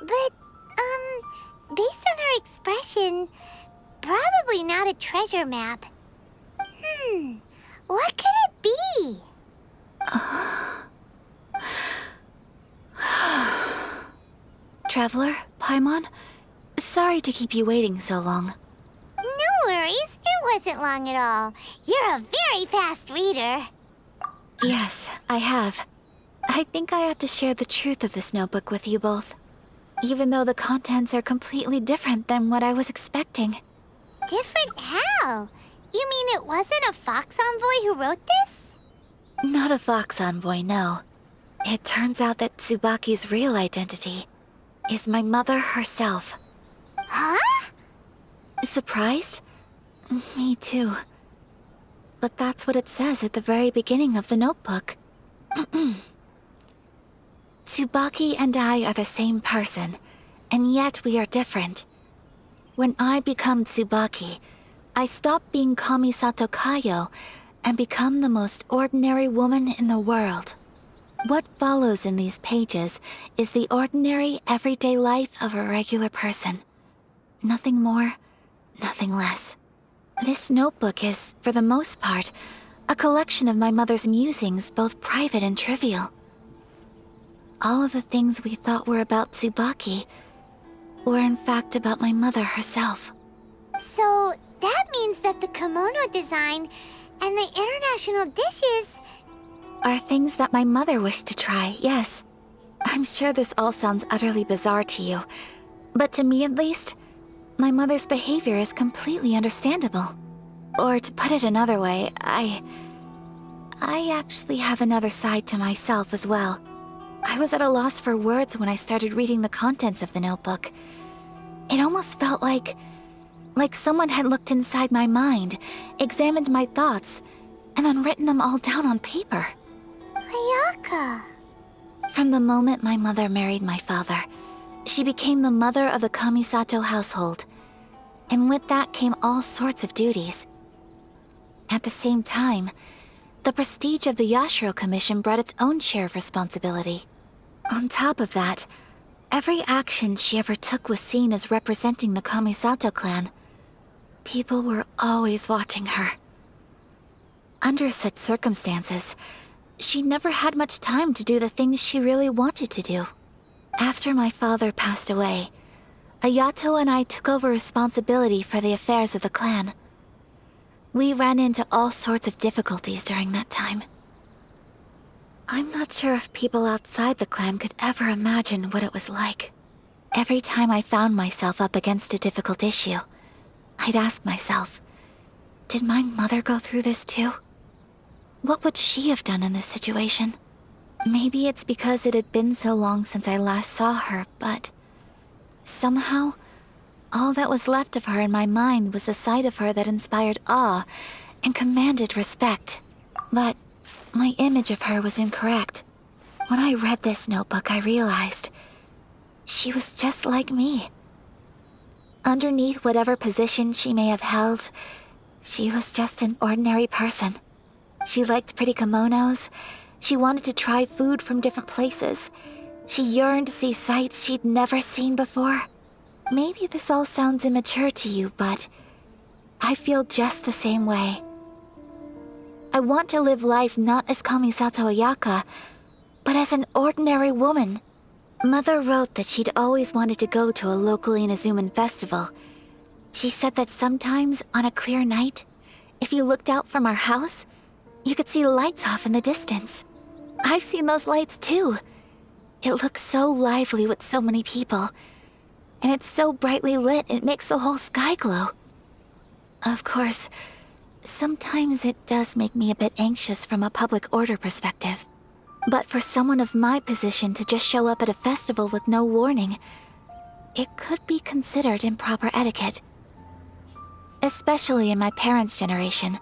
But, based on her expression, probably not a treasure map. What could it be? Traveler, Paimon, sorry to keep you waiting so long. No worries, it wasn't long at all. You're a very fast reader. Yes, I have. I think I ought to share the truth of this notebook with you both. Even though the contents are completely different than what I was expecting. Different how? You mean it wasn't a Fox Envoy who wrote this? Not a Fox Envoy, no. It turns out that Tsubaki's real identity is my mother herself. Huh? Surprised? Me too. But that's what it says at the very beginning of the notebook. Tsubaki and I are the same person, and yet we are different. When I become Tsubaki, I stop being Kamisato Kayo and become the most ordinary woman in the world. What follows in these pages is the ordinary, everyday life of a regular person. Nothing more, nothing less. This notebook is, for the most part, a collection of my mother's musings, both private and trivial. All of the things we thought were about Tsubaki were in fact about my mother herself. So that means that the kimono design and the international dishes are things that my mother wished to try, yes. I'm sure this all sounds utterly bizarre to you, but to me at least, my mother's behavior is completely understandable. Or to put it another way, I actually have another side to myself as well. I was at a loss for words when I started reading the contents of the notebook. It almost felt like someone had looked inside my mind, examined my thoughts, and then written them all down on paper. Ayaka. From the moment my mother married my father, she became the mother of the Kamisato household. And with that came all sorts of duties. At the same time, the prestige of the Yashiro Commission brought its own share of responsibility. On top of that, every action she ever took was seen as representing the Kamisato clan. People were always watching her. Under such circumstances, she never had much time to do the things she really wanted to do. After my father passed away, Ayato and I took over responsibility for the affairs of the clan. We ran into all sorts of difficulties during that time. I'm not sure if people outside the clan could ever imagine what it was like. Every time I found myself up against a difficult issue, I'd ask myself, did my mother go through this too? What would she have done in this situation? Maybe it's because it had been so long since I last saw her, but somehow, all that was left of her in my mind was the side of her that inspired awe and commanded respect. But my image of her was incorrect. When I read this notebook, I realized she was just like me. Underneath whatever position she may have held, she was just an ordinary person. She liked pretty kimonos. She wanted to try food from different places. She yearned to see sights she'd never seen before. Maybe this all sounds immature to you, but I feel just the same way. I want to live life not as Kamisato Ayaka, but as an ordinary woman. Mother wrote that she'd always wanted to go to a local Inazuman festival. She said that sometimes, on a clear night, if you looked out from our house, you could see lights off in the distance. I've seen those lights too. It looks so lively with so many people. And it's so brightly lit, it makes the whole sky glow. Of course, sometimes it does make me a bit anxious from a public order perspective. But for someone of my position to just show up at a festival with no warning, it could be considered improper etiquette. Especially in my parents' generation,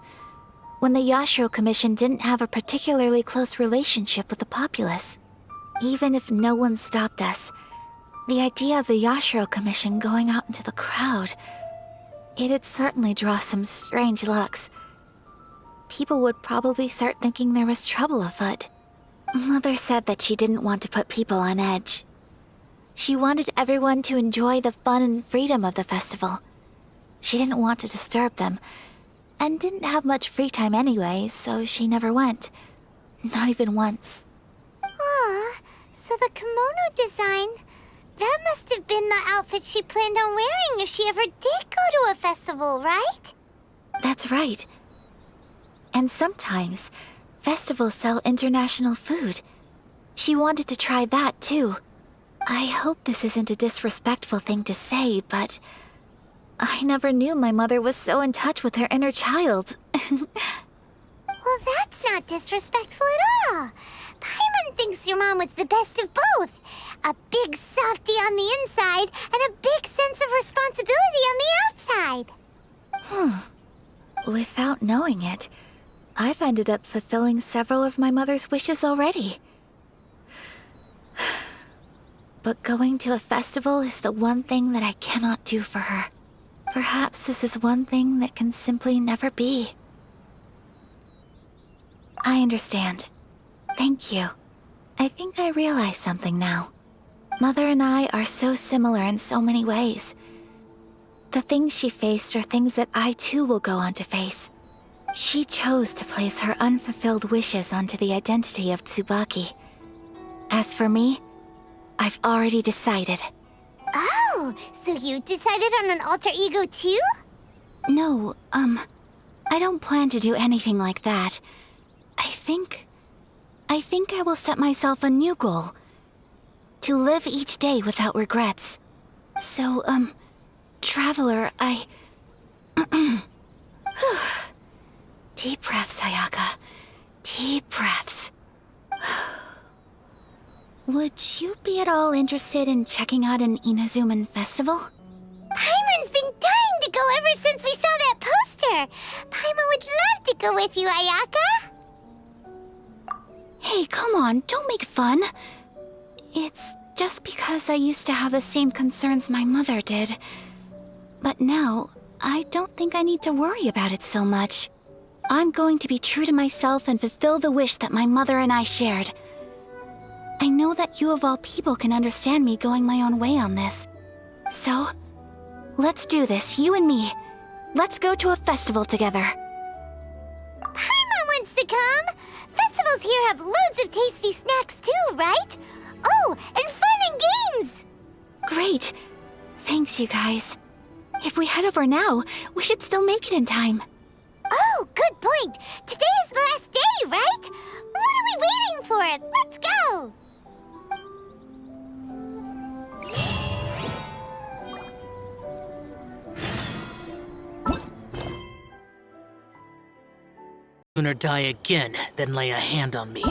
when the Yashiro Commission didn't have a particularly close relationship with the populace. Even if no one stopped us, the idea of the Yashiro Commission going out into the crowd, it'd certainly draw some strange looks. People would probably start thinking there was trouble afoot. Mother said that she didn't want to put people on edge. She wanted everyone to enjoy the fun and freedom of the festival. She didn't want to disturb them, and didn't have much free time anyway, so she never went. Not even once. Aw, so the kimono design, that must have been the outfit she planned on wearing if she ever did go to a festival, right? That's right. And sometimes, festivals sell international food. She wanted to try that too. I hope this isn't a disrespectful thing to say, but I never knew my mother was so in touch with her inner child. Well, that's not disrespectful at all. Paimon thinks your mom was the best of both. A big softie on the inside and a big sense of responsibility on the outside. Without knowing it, I've ended up fulfilling several of my mother's wishes already. But going to a festival is the one thing that I cannot do for her. Perhaps this is one thing that can simply never be. I understand. Thank you. I think I realize something now. Mother and I are so similar in so many ways. The things she faced are things that I too will go on to face. She chose to place her unfulfilled wishes onto the identity of Tsubaki. As for me, I've already decided. Oh, so you decided on an alter ego too? No, I don't plan to do anything like that. I think I will set myself a new goal. To live each day without regrets. So, Traveler, Deep breaths, Ayaka. Deep breaths. Would you be at all interested in checking out an Inazuman festival? Paimon's been dying to go ever since we saw that poster. Paimon would love to go with you, Ayaka. Hey, come on, don't make fun. It's just because I used to have the same concerns my mother did. But now, I don't think I need to worry about it so much. I'm going to be true to myself and fulfill the wish that my mother and I shared. I know that you of all people can understand me going my own way on this. So, let's do this, you and me. Let's go to a festival together. Paimon wants to come. Festivals here have loads of tasty snacks too, right? Oh, and fun and games! Great. Thanks, you guys. If we head over now, we should still make it in time. Oh, good point. Today is the last day, right? What are we waiting for? Let's go! Sooner die again than lay a hand on me.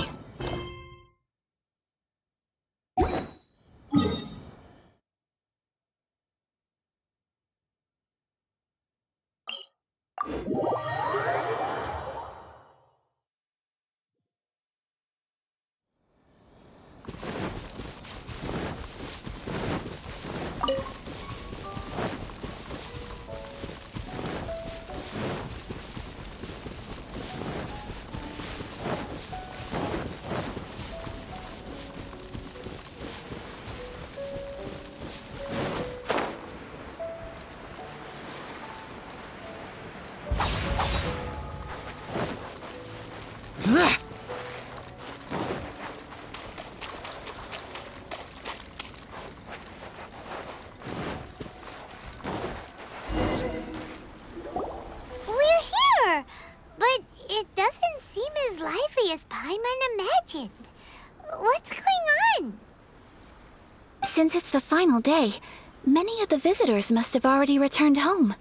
Since it's the final day, many of the visitors must have already returned home.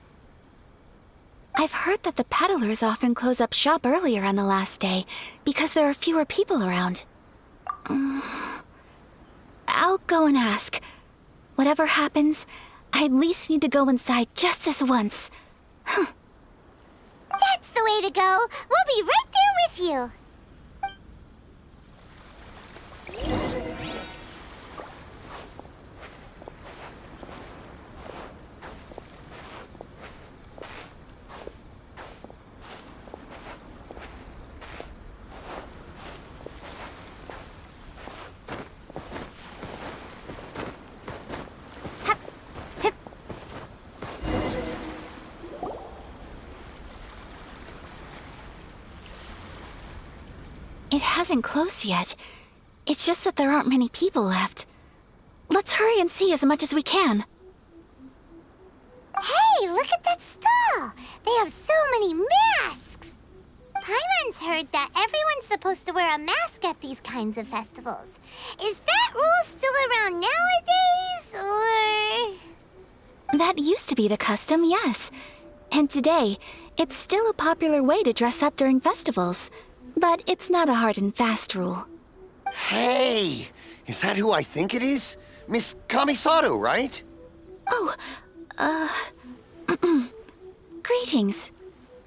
I've heard that the peddlers often close up shop earlier on the last day because there are fewer people around. I'll go and ask. Whatever happens, I at least need to go inside just this once. That's the way to go. We'll be right there with you. It hasn't closed yet. It's just that there aren't many people left. Let's hurry and see as much as we can. Hey, look at that stall! They have so many masks! Paimon's heard that everyone's supposed to wear a mask at these kinds of festivals. Is that rule still around nowadays, or...? That used to be the custom, yes. And today, it's still a popular way to dress up during festivals. But it's not a hard and fast rule. Hey! Is that who I think it is? Miss Kamisato, right? Oh, greetings.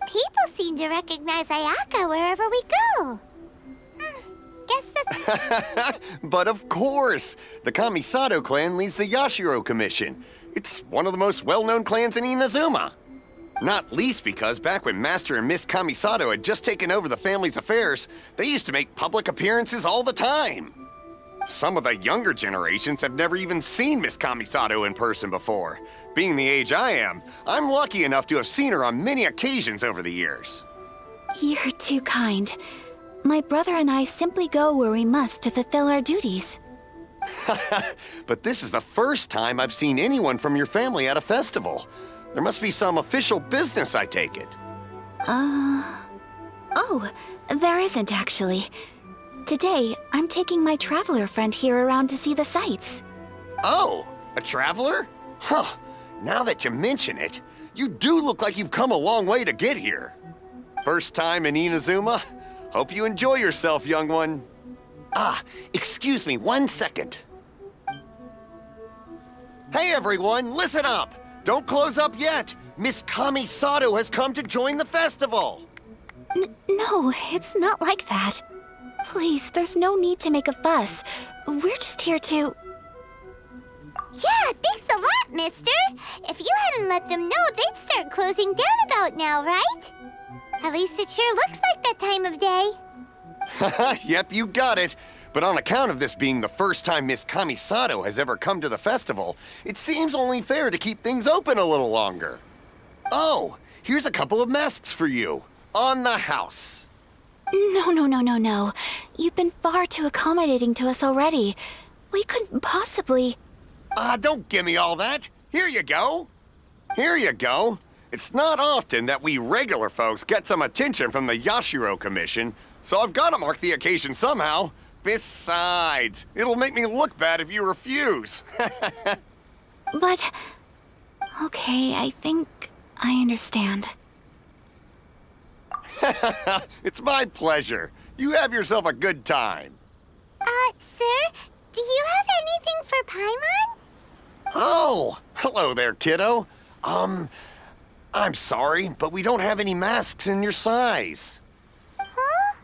People seem to recognize Ayaka wherever we go. Guess that's... But of course! The Kamisato clan leads the Yashiro Commission. It's one of the most well-known clans in Inazuma. Not least because back when Master and Miss Kamisato had just taken over the family's affairs, they used to make public appearances all the time. Some of the younger generations have never even seen Miss Kamisato in person before. Being the age I am, I'm lucky enough to have seen her on many occasions over the years. You're too kind. My brother and I simply go where we must to fulfill our duties. But this is the first time I've seen anyone from your family at a festival. There must be some official business, I take it. Oh, there isn't actually. Today, I'm taking my traveler friend here around to see the sights. Oh, a traveler? Huh, now that you mention it, you do look like you've come a long way to get here. First time in Inazuma? Hope you enjoy yourself, young one. Excuse me 1 second. Hey everyone, listen up! Don't close up yet! Miss Kamisato has come to join the festival! No, it's not like that. Please, there's no need to make a fuss. We're just here to... Yeah, thanks a lot, mister. If you hadn't let them know, they'd start closing down about now, right? At least it sure looks like that time of day. Yep, you got it. But on account of this being the first time Miss Kamisato has ever come to the festival, it seems only fair to keep things open a little longer. Oh, here's a couple of masks for you. On the house. No. You've been far too accommodating to us already. We couldn't possibly... Don't give me all that. Here you go. Here you go. It's not often that we regular folks get some attention from the Yashiro Commission, so I've got to mark the occasion somehow. Besides, it'll make me look bad if you refuse. But... Okay, I think I understand. It's my pleasure. You have yourself a good time. Sir, do you have anything for Paimon? Oh, hello there, kiddo. I'm sorry, but we don't have any masks in your size. Huh?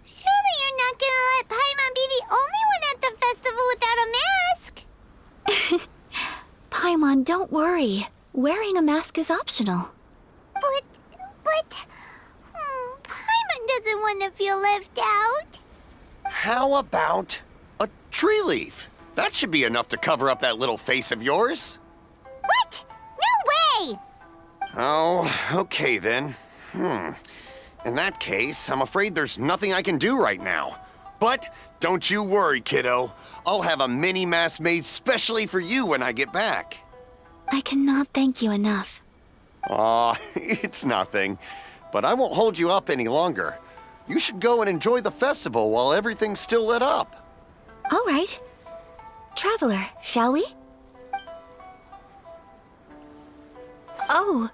Surely you're not gonna let Paimon be the only one at the festival without a mask? Paimon, don't worry. Wearing a mask is optional. But... Paimon doesn't want to feel left out. How about a tree leaf? That should be enough to cover up that little face of yours. What? No way! Oh, okay then. In that case, I'm afraid there's nothing I can do right now. But don't you worry, kiddo. I'll have a mini mask made specially for you when I get back. I cannot thank you enough. Aw, it's nothing. But I won't hold you up any longer. You should go and enjoy the festival while everything's still lit up. All right. Traveler, shall we? Oh,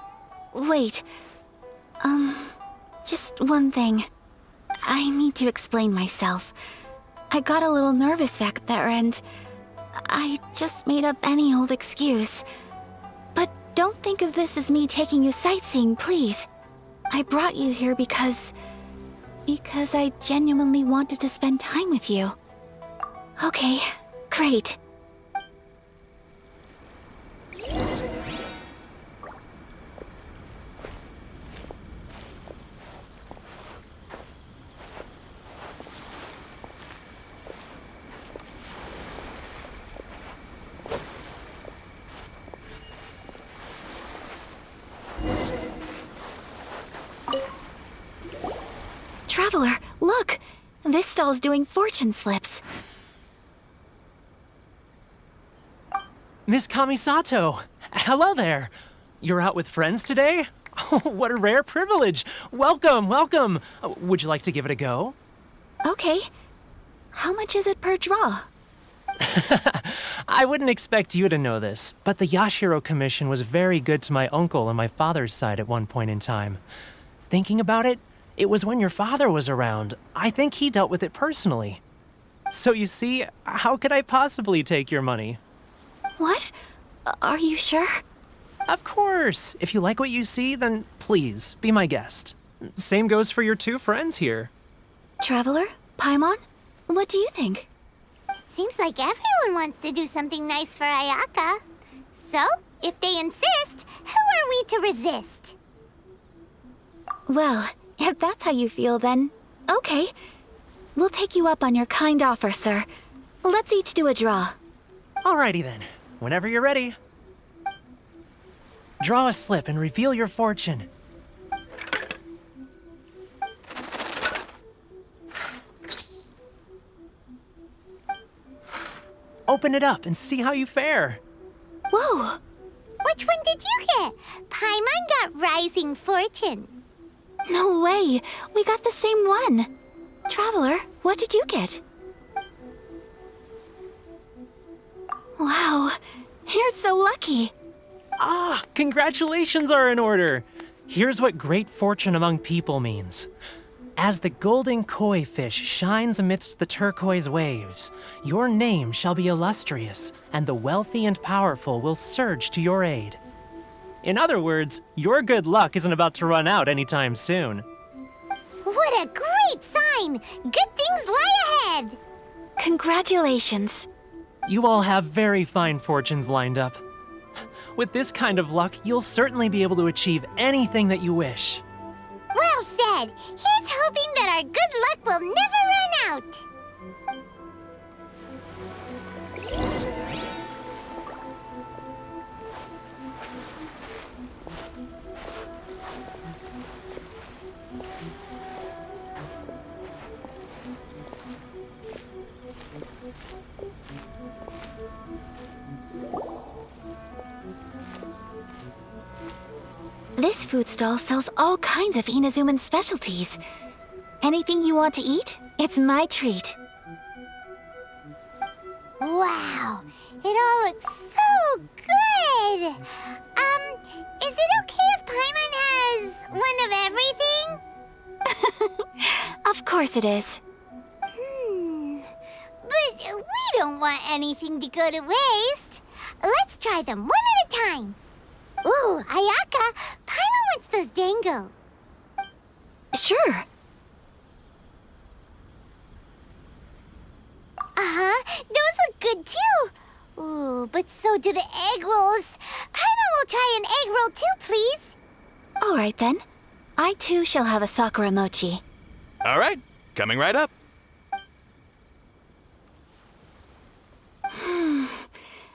wait. Just one thing. I need to explain myself. I got a little nervous back there and I just made up any old excuse. But don't think of this as me taking you sightseeing, please. I brought you here because I genuinely wanted to spend time with you. Okay, great. Traveler, look! This stall's doing fortune slips. Miss Kamisato! Hello there! You're out with friends today? Oh, what a rare privilege! Welcome, welcome! Would you like to give it a go? Okay. How much is it per draw? I wouldn't expect you to know this, but the Yashiro Commission was very good to my uncle on my father's side at one point in time. Thinking about it, it was when your father was around. I think he dealt with it personally. So you see, how could I possibly take your money? What? Are you sure? Of course! If you like what you see, then please, be my guest. Same goes for your two friends here. Traveler? Paimon? What do you think? Seems like everyone wants to do something nice for Ayaka. So, if they insist, who are we to resist? Well, if that's how you feel, then okay. We'll take you up on your kind offer, sir. Let's each do a draw. Alrighty then. Whenever you're ready. Draw a slip and reveal your fortune. Open it up and see how you fare. Whoa! Which one did you get? Paimon got Rising Fortune. No way! We got the same one! Traveler, what did you get? Wow, you're so lucky! Ah, congratulations are in order! Here's what great fortune among people means. As the golden koi fish shines amidst the turquoise waves, your name shall be illustrious, and the wealthy and powerful will surge to your aid. In other words, your good luck isn't about to run out anytime soon. What a great sign! Good things lie ahead! Congratulations. You all have very fine fortunes lined up. With this kind of luck, you'll certainly be able to achieve anything that you wish. Well said! Here's hoping that our good luck will never run out! This food stall sells all kinds of Inazuman specialties. Anything you want to eat, it's my treat. Wow! It all looks so good! Is it okay if Paimon has one of everything? Of course it is. But we don't want anything to go to waste. Let's try them one at a time. Ooh, Ayaka, Paimon wants those dango. Sure. Those look good too. Ooh, but so do the egg rolls. Paimon will try an egg roll too, please. All right then. I too shall have a sakura mochi. All right, coming right up.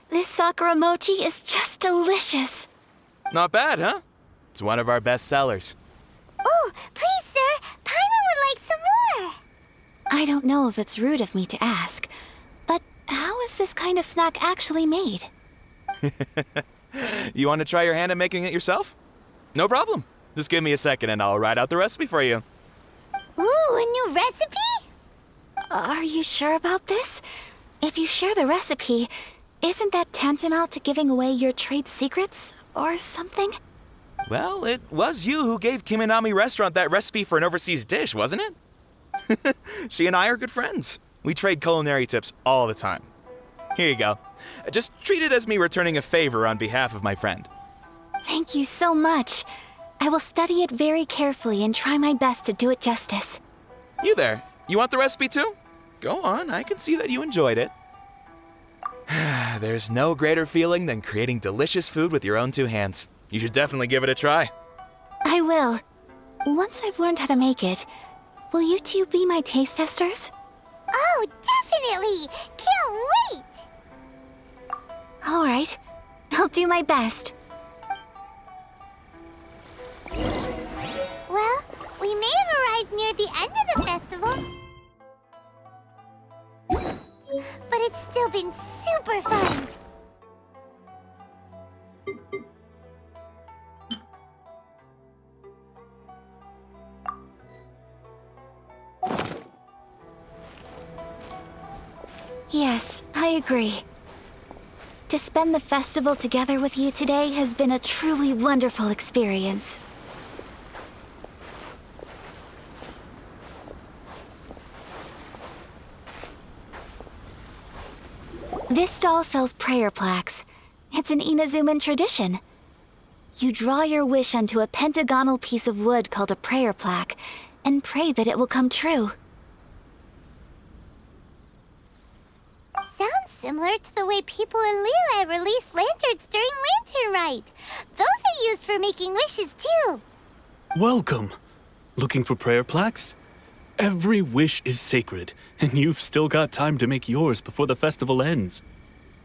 This sakura mochi is just delicious. Not bad, huh? It's one of our best sellers. Oh, please, sir. Paimon would like some more. I don't know if it's rude of me to ask, but how is this kind of snack actually made? You want to try your hand at making it yourself? No problem. Just give me a second and I'll write out the recipe for you. Ooh, a new recipe? Are you sure about this? If you share the recipe, isn't that tantamount to giving away your trade secrets or something? Well, it was you who gave Kiminami Restaurant that recipe for an overseas dish, wasn't it? She and I are good friends. We trade culinary tips all the time. Here you go. Just treat it as me returning a favor on behalf of my friend. Thank you so much. I will study it very carefully and try my best to do it justice. You there, you want the recipe too? Go on, I can see that you enjoyed it. There's no greater feeling than creating delicious food with your own two hands. You should definitely give it a try. I will. Once I've learned how to make it, will you two be my taste testers? Oh, definitely! Can't wait! All right. I'll do my best. Well, we may have arrived near the end of the festival. But it's still been super fun. Yes, I agree. To spend the festival together with you today has been a truly wonderful experience. This stall sells prayer plaques. It's an Inazuman tradition. You draw your wish onto a pentagonal piece of wood called a prayer plaque and pray that it will come true. Sounds similar to the way people in Liyue release lanterns during Lantern Rite. Those are used for making wishes too. Welcome. Looking for prayer plaques? Every wish is sacred, and you've still got time to make yours before the festival ends.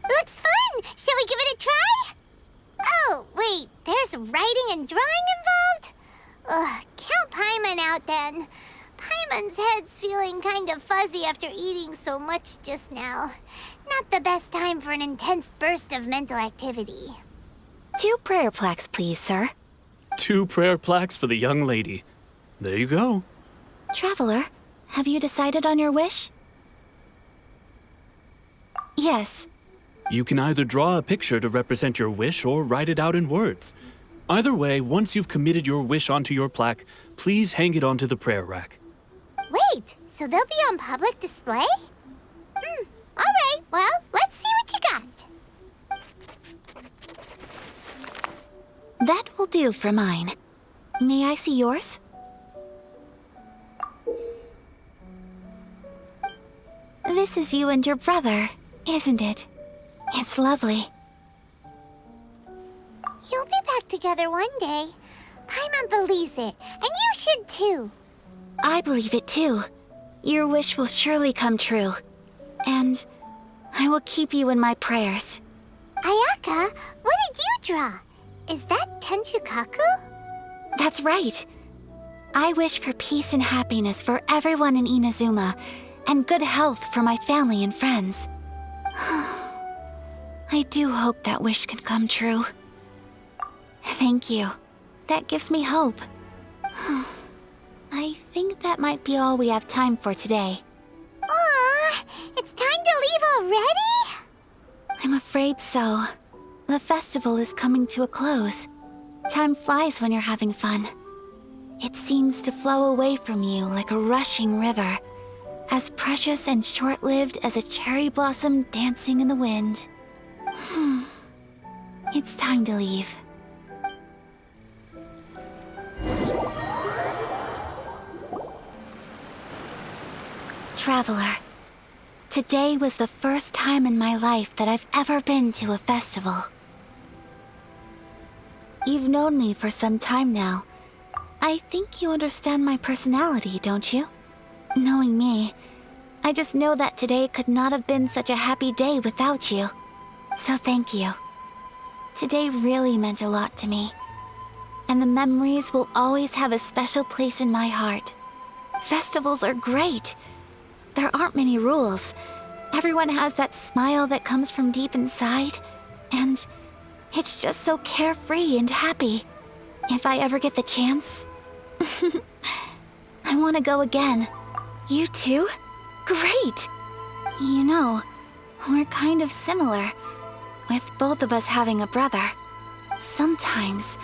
Looks fun! Shall we give it a try? Oh, wait, there's writing and drawing involved? Ugh, count Paimon out then. Paimon's head's feeling kind of fuzzy after eating so much just now. Not the best time for an intense burst of mental activity. 2 prayer plaques, please, sir. 2 prayer plaques for the young lady. There you go. Traveler, have you decided on your wish? Yes. You can either draw a picture to represent your wish or write it out in words. Either way, once you've committed your wish onto your plaque, please hang it onto the prayer rack. Wait, so they'll be on public display? Alright, well, let's see what you got. That will do for mine. May I see yours? This is you and your brother, isn't it? It's lovely. You'll be back together one day. Paimon believes it, and you should too. I believe it too. Your wish will surely come true. And I will keep you in my prayers. Ayaka, what did you draw? Is that Tenchukaku? That's right. I wish for peace and happiness for everyone in Inazuma, and good health for my family and friends. I do hope that wish can come true. Thank you. That gives me hope. I think that might be all we have time for today. Aw, it's time to leave already? I'm afraid so. The festival is coming to a close. Time flies when you're having fun. It seems to flow away from you like a rushing river, as precious and short-lived as a cherry blossom dancing in the wind. It's time to leave. Traveler, today was the first time in my life that I've ever been to a festival. You've known me for some time now. I think you understand my personality, don't you? Knowing me, I just know that today could not have been such a happy day without you. So thank you. Today really meant a lot to me. And the memories will always have a special place in my heart. Festivals are great. There aren't many rules. Everyone has that smile that comes from deep inside. And it's just so carefree and happy. If I ever get the chance, I want to go again. You too? Great! You know, We're kind of similar, with both of us having a brother. Sometimes,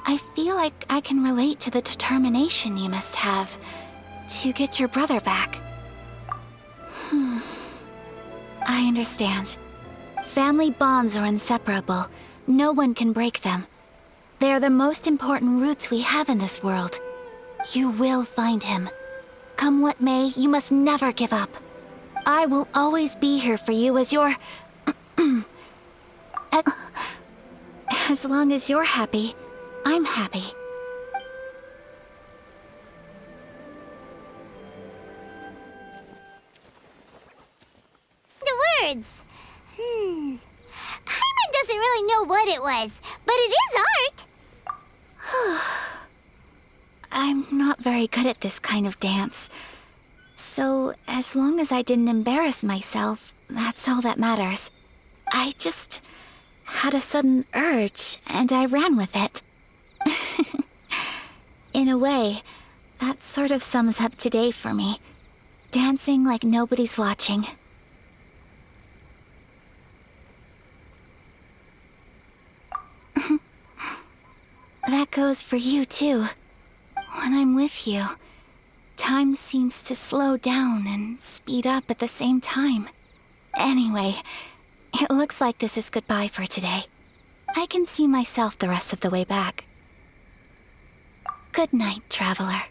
I feel like I can relate to the determination you must have to get your brother back. I understand. Family bonds are inseparable. No one can break them. They are the most important roots we have in this world. You will find him. Come what may, you must never give up. I will always be here for you as your... As long as you're happy, I'm happy. The words. Paimon doesn't really know what it was, but it is art. I'm not very good at this kind of dance. So, as long as I didn't embarrass myself, that's all that matters. I just had a sudden urge, and I ran with it. In a way, that sort of sums up today for me. Dancing like nobody's watching. That goes for you, too. When I'm with you, time seems to slow down and speed up at the same time. Anyway, it looks like this is goodbye for today. I can see myself the rest of the way back. Good night, traveler.